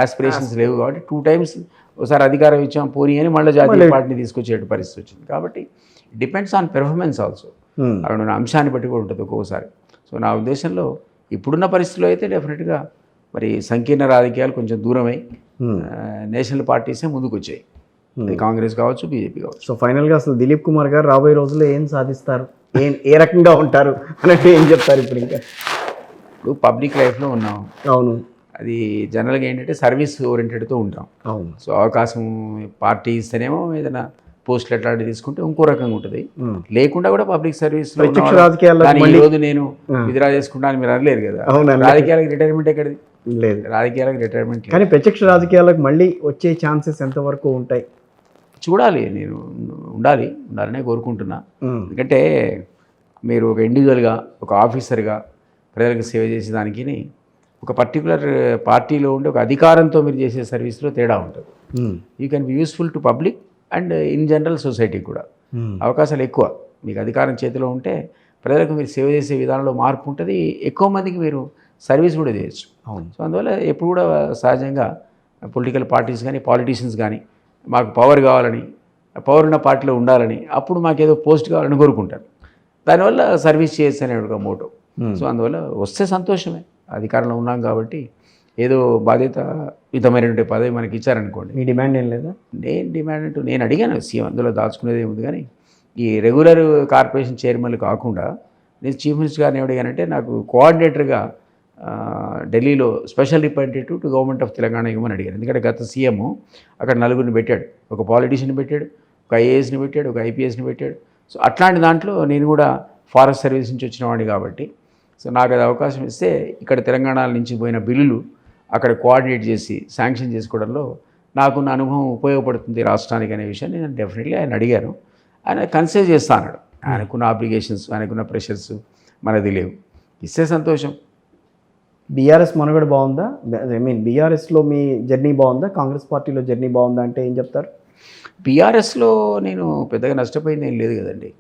ఆస్పిరేషన్స్ లేవు కాబట్టి 2 times ఒకసారి అధికారం ఇచ్చాం పోనీ అని మళ్ళీ జాతీయ పార్టీని తీసుకొచ్చే పరిస్థితి వచ్చింది. కాబట్టి డిపెండ్స్ ఆన్ పెర్ఫార్మెన్స్ ఆల్సో. అక్కడ ఉన్న అంశాన్ని బట్టి కూడా ఉంటుంది ఒక్కోసారి. సో నా ఉద్దేశంలో ఇప్పుడున్న పరిస్థితుల్లో అయితే డెఫినెట్గా మరి సంకీర్ణ రాజకీయాలు కొంచెం దూరమై నేషనల్ పార్టీసే ముందుకు వచ్చాయి. అది కాంగ్రెస్ కావచ్చు, బీజేపీ కావచ్చు. సో ఫైనల్గా అసలు దిలీప్ కుమార్ గారు రాబోయే రోజుల్లో ఏం సాధిస్తారు, ఏ రకంగా ఉంటారు అన్నట్టు ఏం చెప్తారు ఇప్పుడు? ఇంకా ఇప్పుడు పబ్లిక్ లైఫ్లో ఉన్నాం. అవును. అది జనరల్గా ఏంటంటే సర్వీస్ ఓరియంటెడ్తో ఉంటాం. అవును. సో అవకాశం పార్టీ ఇస్తేనేమో ఏదైనా పోస్టులు ఎట్లాంటివి తీసుకుంటే ఇంకో రకంగా ఉంటుంది. లేకుండా కూడా పబ్లిక్ సర్వీస్లో ఈరోజు నేను విత్డ్రా చేసుకుంటాను మీరు అనలేరు కదా. రాజకీయాలకు రిటైర్మెంట్ ఎక్కడిది? లేదు, రాజకీయాలకు రిటైర్మెంట్. కానీ ప్రత్యక్ష రాజకీయాలకు మళ్ళీ వచ్చే ఛాన్సెస్ ఎంతవరకు ఉంటాయి చూడాలి. నేను ఉండాలనే కోరుకుంటున్నా. ఎందుకంటే మీరు ఒక ఇండివిజువల్గా, ఒక ఆఫీసర్గా ప్రజలకు సేవ చేసేదానికి ఒక పర్టికులర్ పార్టీలో ఉండే ఒక అధికారంతో మీరు చేసే సర్వీస్లో తేడా ఉంటుంది. You can be useful to public and in general society కూడా. అవకాశాలు ఎక్కువ. మీకు అధికారం చేతిలో ఉంటే ప్రజలకు మీరు సేవ చేసే విధానంలో మార్పు ఉంటుంది. ఎక్కువ మందికి మీరు సర్వీస్ కూడా చేయొచ్చు. సో అందువల్ల ఎప్పుడు కూడా సహజంగా పొలిటికల్ పార్టీస్ కానీ పాలిటీషియన్స్ కానీ మాకు పవర్ కావాలని, పవర్ ఉన్న పార్టీలో ఉండాలని, అప్పుడు మాకేదో పోస్ట్ కావాలని కోరుకుంటారు. దానివల్ల సర్వీస్ చేయొచ్చు అనే ఒక మోటో. సో అందువల్ల వస్తే సంతోషమే. అధికారంలో ఉన్నాం కాబట్టి ఏదో బాధ్యతాయుతమైనటువంటి పదవి మనకి ఇచ్చారనుకోండి. మీ డిమాండ్ ఏం లేదా? నేను డిమాండ్ అంటూ నేను అడిగాను సీఎం, అందులో దాచుకునేది ఏముంది. కానీ ఈ రెగ్యులర్ కార్పొరేషన్ చైర్మన్లు కాకుండా నేను చీఫ్ మినిస్టర్ గారిని ఏమడిగానంటే నాకు కోఆర్డినేటర్గా ఢిల్లీలో special representative to government of Telangana ఇవ్వమని అడిగాను. ఎందుకంటే గత సీఎం అక్కడ 4 పెట్టాడు. ఒక పాలిటీషియన్ పెట్టాడు, ఒక ఐఏఎస్ని పెట్టాడు, ఒక ఐపీఎస్ని పెట్టాడు. సో అట్లాంటి దాంట్లో నేను కూడా ఫారెస్ట్ సర్వీస్ నుంచి వచ్చిన వాడిని కాబట్టి సో నాకు అది అవకాశం ఇస్తే ఇక్కడ తెలంగాణ నుంచి పోయిన బిల్లులు అక్కడ కోఆర్డినేట్ చేసి శాంక్షన్ చేసుకోవడంలో నాకున్న అనుభవం ఉపయోగపడుతుంది రాష్ట్రానికి అనే విషయాన్ని నేను డెఫినెట్లీ ఆయన అడిగాను. ఆయన కన్సిడర్ చేస్తా అన్నాడు. ఆయనకున్న అప్లికేషన్స్, ఆయనకున్న ప్రెషర్స్ మనది లేవు. ఇస్తే సంతోషం. బీఆర్ఎస్ మనుగడ బాగుందా? బీఆర్ఎస్లో మీ జర్నీ బాగుందా? కాంగ్రెస్ పార్టీలో జర్నీ బాగుందా అంటే ఏం చెప్తారు? బీఆర్ఎస్లో నేను పెద్దగా నష్టపోయింది ఏం లేదు కదండి.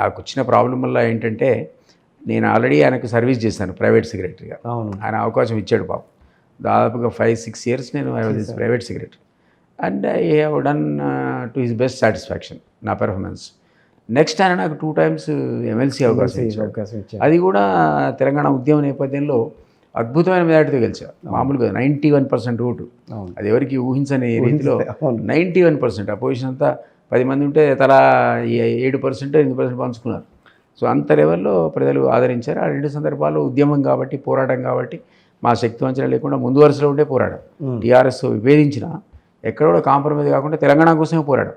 నాకు వచ్చిన ప్రాబ్లం వల్ల ఏంటంటే నేను ఆల్రెడీ ఆయనకు సర్వీస్ చేశాను ప్రైవేట్ సెక్రటరీగా. ఆయన అవకాశం ఇచ్చాడు పాపం. దాదాపుగా 5-6 years నేను I was private secretary and I have done to his best satisfaction నా పెర్ఫార్మెన్స్. నెక్స్ట్ ఆయన నాకు 2 times ఎమ్మెల్సీ అవకాశం ఇచ్చాడు. అది కూడా తెలంగాణ ఉద్యమ నేపథ్యంలో అద్భుతమైన మెజార్టీతో గెలిచా. మామూలుగా 91% ఓటు. అది ఎవరికి ఊహించని రీతిలో 91%. అపోజిషన్ అంతా 10 మంది ఉంటే తలా 7%, 8% పంచుకున్నారు. సో అంత లెవెల్లో ప్రజలు ఆదరించారు. ఆ 2 సందర్భాల్లో ఉద్యమం కాబట్టి, పోరాటం కాబట్టి మా శక్తి వంచన లేకుండా ముందు వరుసలో ఉండే పోరాటం. టీఆర్ఎస్ విభేదించిన ఎక్కడ కూడా కాంప్రమైజ్ కాకుండా తెలంగాణ కోసమే పోరాటం.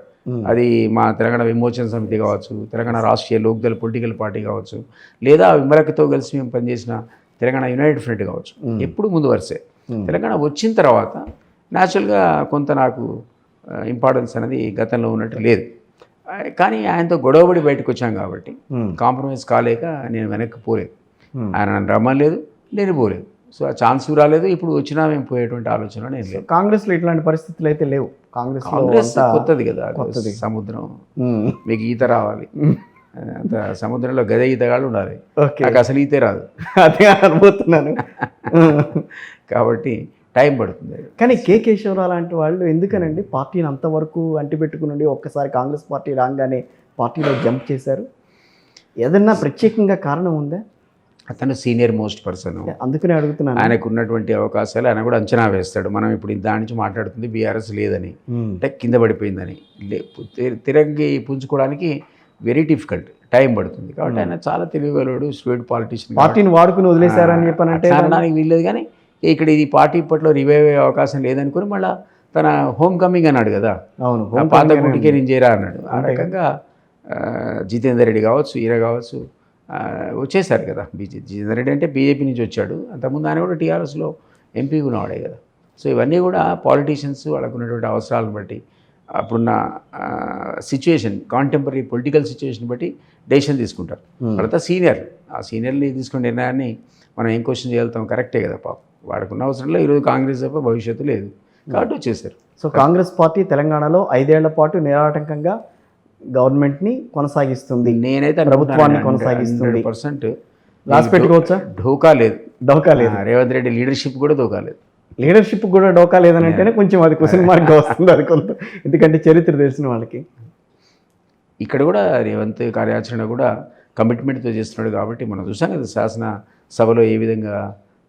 అది మా తెలంగాణ విమోచన సమితి కావచ్చు, తెలంగాణ రాష్ట్రీయ లోక్దళ్ పొలిటికల్ పార్టీ కావచ్చు, లేదా విమలకతో కలిసి మేము పనిచేసిన తెలంగాణ యునైటెడ్ ఫ్రంట్ కావచ్చు, ఎప్పుడు ముందు వరుసే. తెలంగాణ వచ్చిన తర్వాత న్యాచురల్గా కొంత నాకు ఇంపార్టెన్స్ అనేది గతంలో ఉన్నట్టు లేదు. కానీ ఆయనతో గొడవపడి బయటకు వచ్చాం కాబట్టి కాంప్రమైజ్ కాలేక నేను వెనక్కి పోలేదు. ఆయన నన్ను రమ్మలేదు, నేను పోలేదు. సో ఆ ఛాన్స్ రాలేదు. ఇప్పుడు వచ్చినా మేము పోయేటువంటి ఆలోచన నేను లేదు. కాంగ్రెస్లో ఇట్లాంటి పరిస్థితులు అయితే లేవు. కాంగ్రెస్ కొత్తది కదా, సముద్రం. మీకు ఈత రావాలి, అంత సముద్రంలో గద ఈతగాళ్ళు ఉండాలి. నాకు అసలు ఈతే రాదు, అదే అనుకుంటున్నాను. కాబట్టి టైం పడుతుంది. కానీ కే కేశవరావు లాంటి వాళ్ళు ఎందుకనండి పార్టీని అంతవరకు అంటిపెట్టుకుని ఒక్కసారి కాంగ్రెస్ పార్టీ రాగానే పార్టీలో జంప్ చేశారు? ఏదన్నా ప్రత్యేకంగా కారణం ఉందా? అతను సీనియర్ మోస్ట్ పర్సన్, అందుకనే అడుగుతున్నాను. ఆయనకు ఉన్నటువంటి అవకాశాలు ఆయన కూడా అంచనా వేస్తాడు. మనం ఇప్పుడు దాని నుంచి మాట్లాడుతుంది బీఆర్ఎస్ లేదని, అంటే కింద పడిపోయిందని. తిరిగి పుంజుకోవడానికి వెరీ టైం పడుతుంది. కాబట్టి ఆయన చాలా తెలివిగలడు, స్టూడెంట్ పాలిటీషియన్. పార్టీని వాడుకుని వదిలేశారని చెప్పానంటే అనడానికి వీల్లేదు. కానీ ఇక్కడ ఇది పార్టీ ఇప్పట్లో రివైవ్ అయ్యే అవకాశం లేదనుకుని మళ్ళీ తన హోమ్ కమింగ్ అన్నాడు కదా, పాత గుడికే నేను చేరా అన్నాడు. ఆ రకంగా జితేందర్ రెడ్డి కావచ్చు, ఈర కావచ్చు వచ్చేసారు కదా. జితేందర్ రెడ్డి అంటే బీజేపీ నుంచి వచ్చాడు. అంతకుముందు ఆయన కూడా టీఆర్ఎస్లో ఎంపీ ఉన్నవాడే కదా. సో ఇవన్నీ కూడా పాలిటీషియన్స్ వాళ్ళకు ఉన్నటువంటి అవసరాలను బట్టి, అప్పుడున్న సిచ్యువేషన్, కాంటెంపరీ పొలిటికల్ సిచ్యువేషన్ బట్టి డెసిషన్ తీసుకుంటారు. వాళ్ళతో సీనియర్, ఆ సీనియర్ని తీసుకునే నిర్ణయాన్ని మనం ఏం క్వశ్చన్ చేయగలుగుతాం? కరెక్టే కదా పాపం. వాడుకున్న అవసరంలో ఈరోజు కాంగ్రెస్ తప్ప భవిష్యత్తు లేదు కాబట్టి వచ్చేసారు. సో కాంగ్రెస్ పార్టీ తెలంగాణలో 5 ఏళ్ల పాటు నిరాటంకంగా గవర్నమెంట్ని కొనసాగిస్తుంది, నేనైతే ప్రభుత్వాన్ని కొనసాగిస్తుంది. 100% రాసి పెట్టుకోవచ్చా? ఢోకా లేదు, డోకా లేదు. రేవంత్ రెడ్డి లీడర్షిప్ కూడా ధోకా లేదు. లీడర్షిప్ కూడా డోకా లేదని అంటేనే కొంచెం అది క్వశ్చన్ మార్క్ వస్తుంది అది కొంత, ఎందుకంటే చరిత్ర తెలిసిన వాళ్ళకి. ఇక్కడ కూడా రేవంత్ కార్యాచరణ కూడా కమిట్మెంట్తో చేస్తున్నాడు కాబట్టి మనం చూసాం కదా శాసన సభలో ఏ విధంగా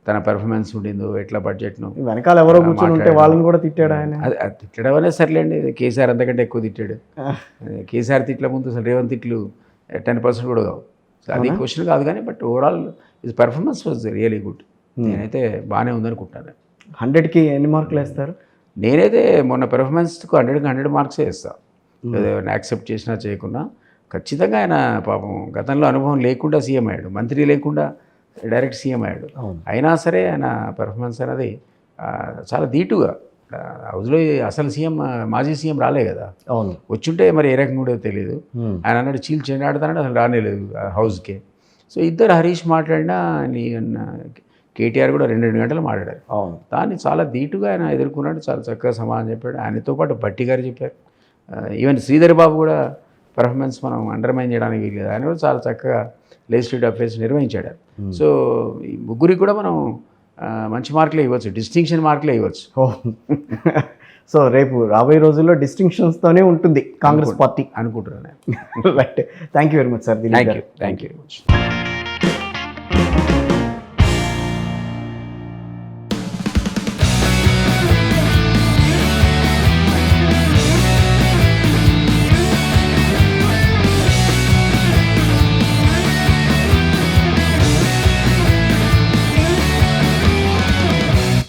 తన పెర్ఫార్మెన్స్ ఉండిందో, ఎట్లా బడ్జెట్ను వెనకాల ఎవరో కూర్చొని ఉంటే వాళ్ళని కూడా తిట్టాడు ఆయన. అది తిట్టడం అనే సర్లేండి, కేసీఆర్ అంతకంటే ఎక్కువ తిట్టాడు. కేసీఆర్ తిట్ల ముందు అసలు రేవంత్ తిట్లు 10% కూడా కావు. అది క్వశ్చన్ కాదు కానీ but overall is performance was really good. నేనైతే బాగానే ఉందనుకుంటాను. 100కి ఎన్ని మార్కులు వేస్తారు? నేనైతే మొన్న పెర్ఫార్మెన్స్కు 100కి 100 మార్క్సే ఇస్తాను. ఏదైనా యాక్సెప్ట్ చేసినా చేయకున్నా ఖచ్చితంగా ఆయన పాపం గతంలో అనుభవం లేకుండా సీఎం అయ్యాడు, మంత్రి లేకుండా డైరెక్ట్ సీఎం అయ్యాడు. అయినా సరే ఆయన పెర్ఫార్మెన్స్ అనేది చాలా ధీటుగా, హౌస్లో అసలు సీఎం మాజీ సీఎం రాలే కదా, అవును వచ్చుంటే మరి ఏ రకంగా కూడా తెలియదు. ఆయన అన్నాడు చీల్చేండి ఆడతానంటే అసలు రానేలేదు హౌస్కే. సో ఇద్దరు హరీష్ మాట్లాడినా కేటీఆర్ కూడా 2 గంటలు మాట్లాడారు. అవును, దాన్ని చాలా ధీటుగా ఆయన ఎదుర్కొన్నాడు, చాలా చక్కగా సమాధానం చెప్పాడు. ఆయనతో పాటు భట్టి గారు చెప్పారు, ఈవెన్ శ్రీధర్ బాబు కూడా పెర్ఫార్మెన్స్ మనం అండర్మైన్ చేయడానికి వీల్లేదు, ఆయన కూడా చాలా చక్కగా లెజిస్లేటివ్ అఫేర్స్ నిర్వహించాడు. సో ఈ ముగ్గురికి కూడా మనం మంచి మార్కులే ఇవ్వచ్చు, డిస్టింక్షన్ మార్కులే ఇవ్వచ్చు. సో రేపు రాబోయే రోజుల్లో డిస్టింక్షన్స్తోనే ఉంటుంది కాంగ్రెస్ పార్టీ అనుకుంటున్నాను. Right, thank you very much sir. Thank you very much.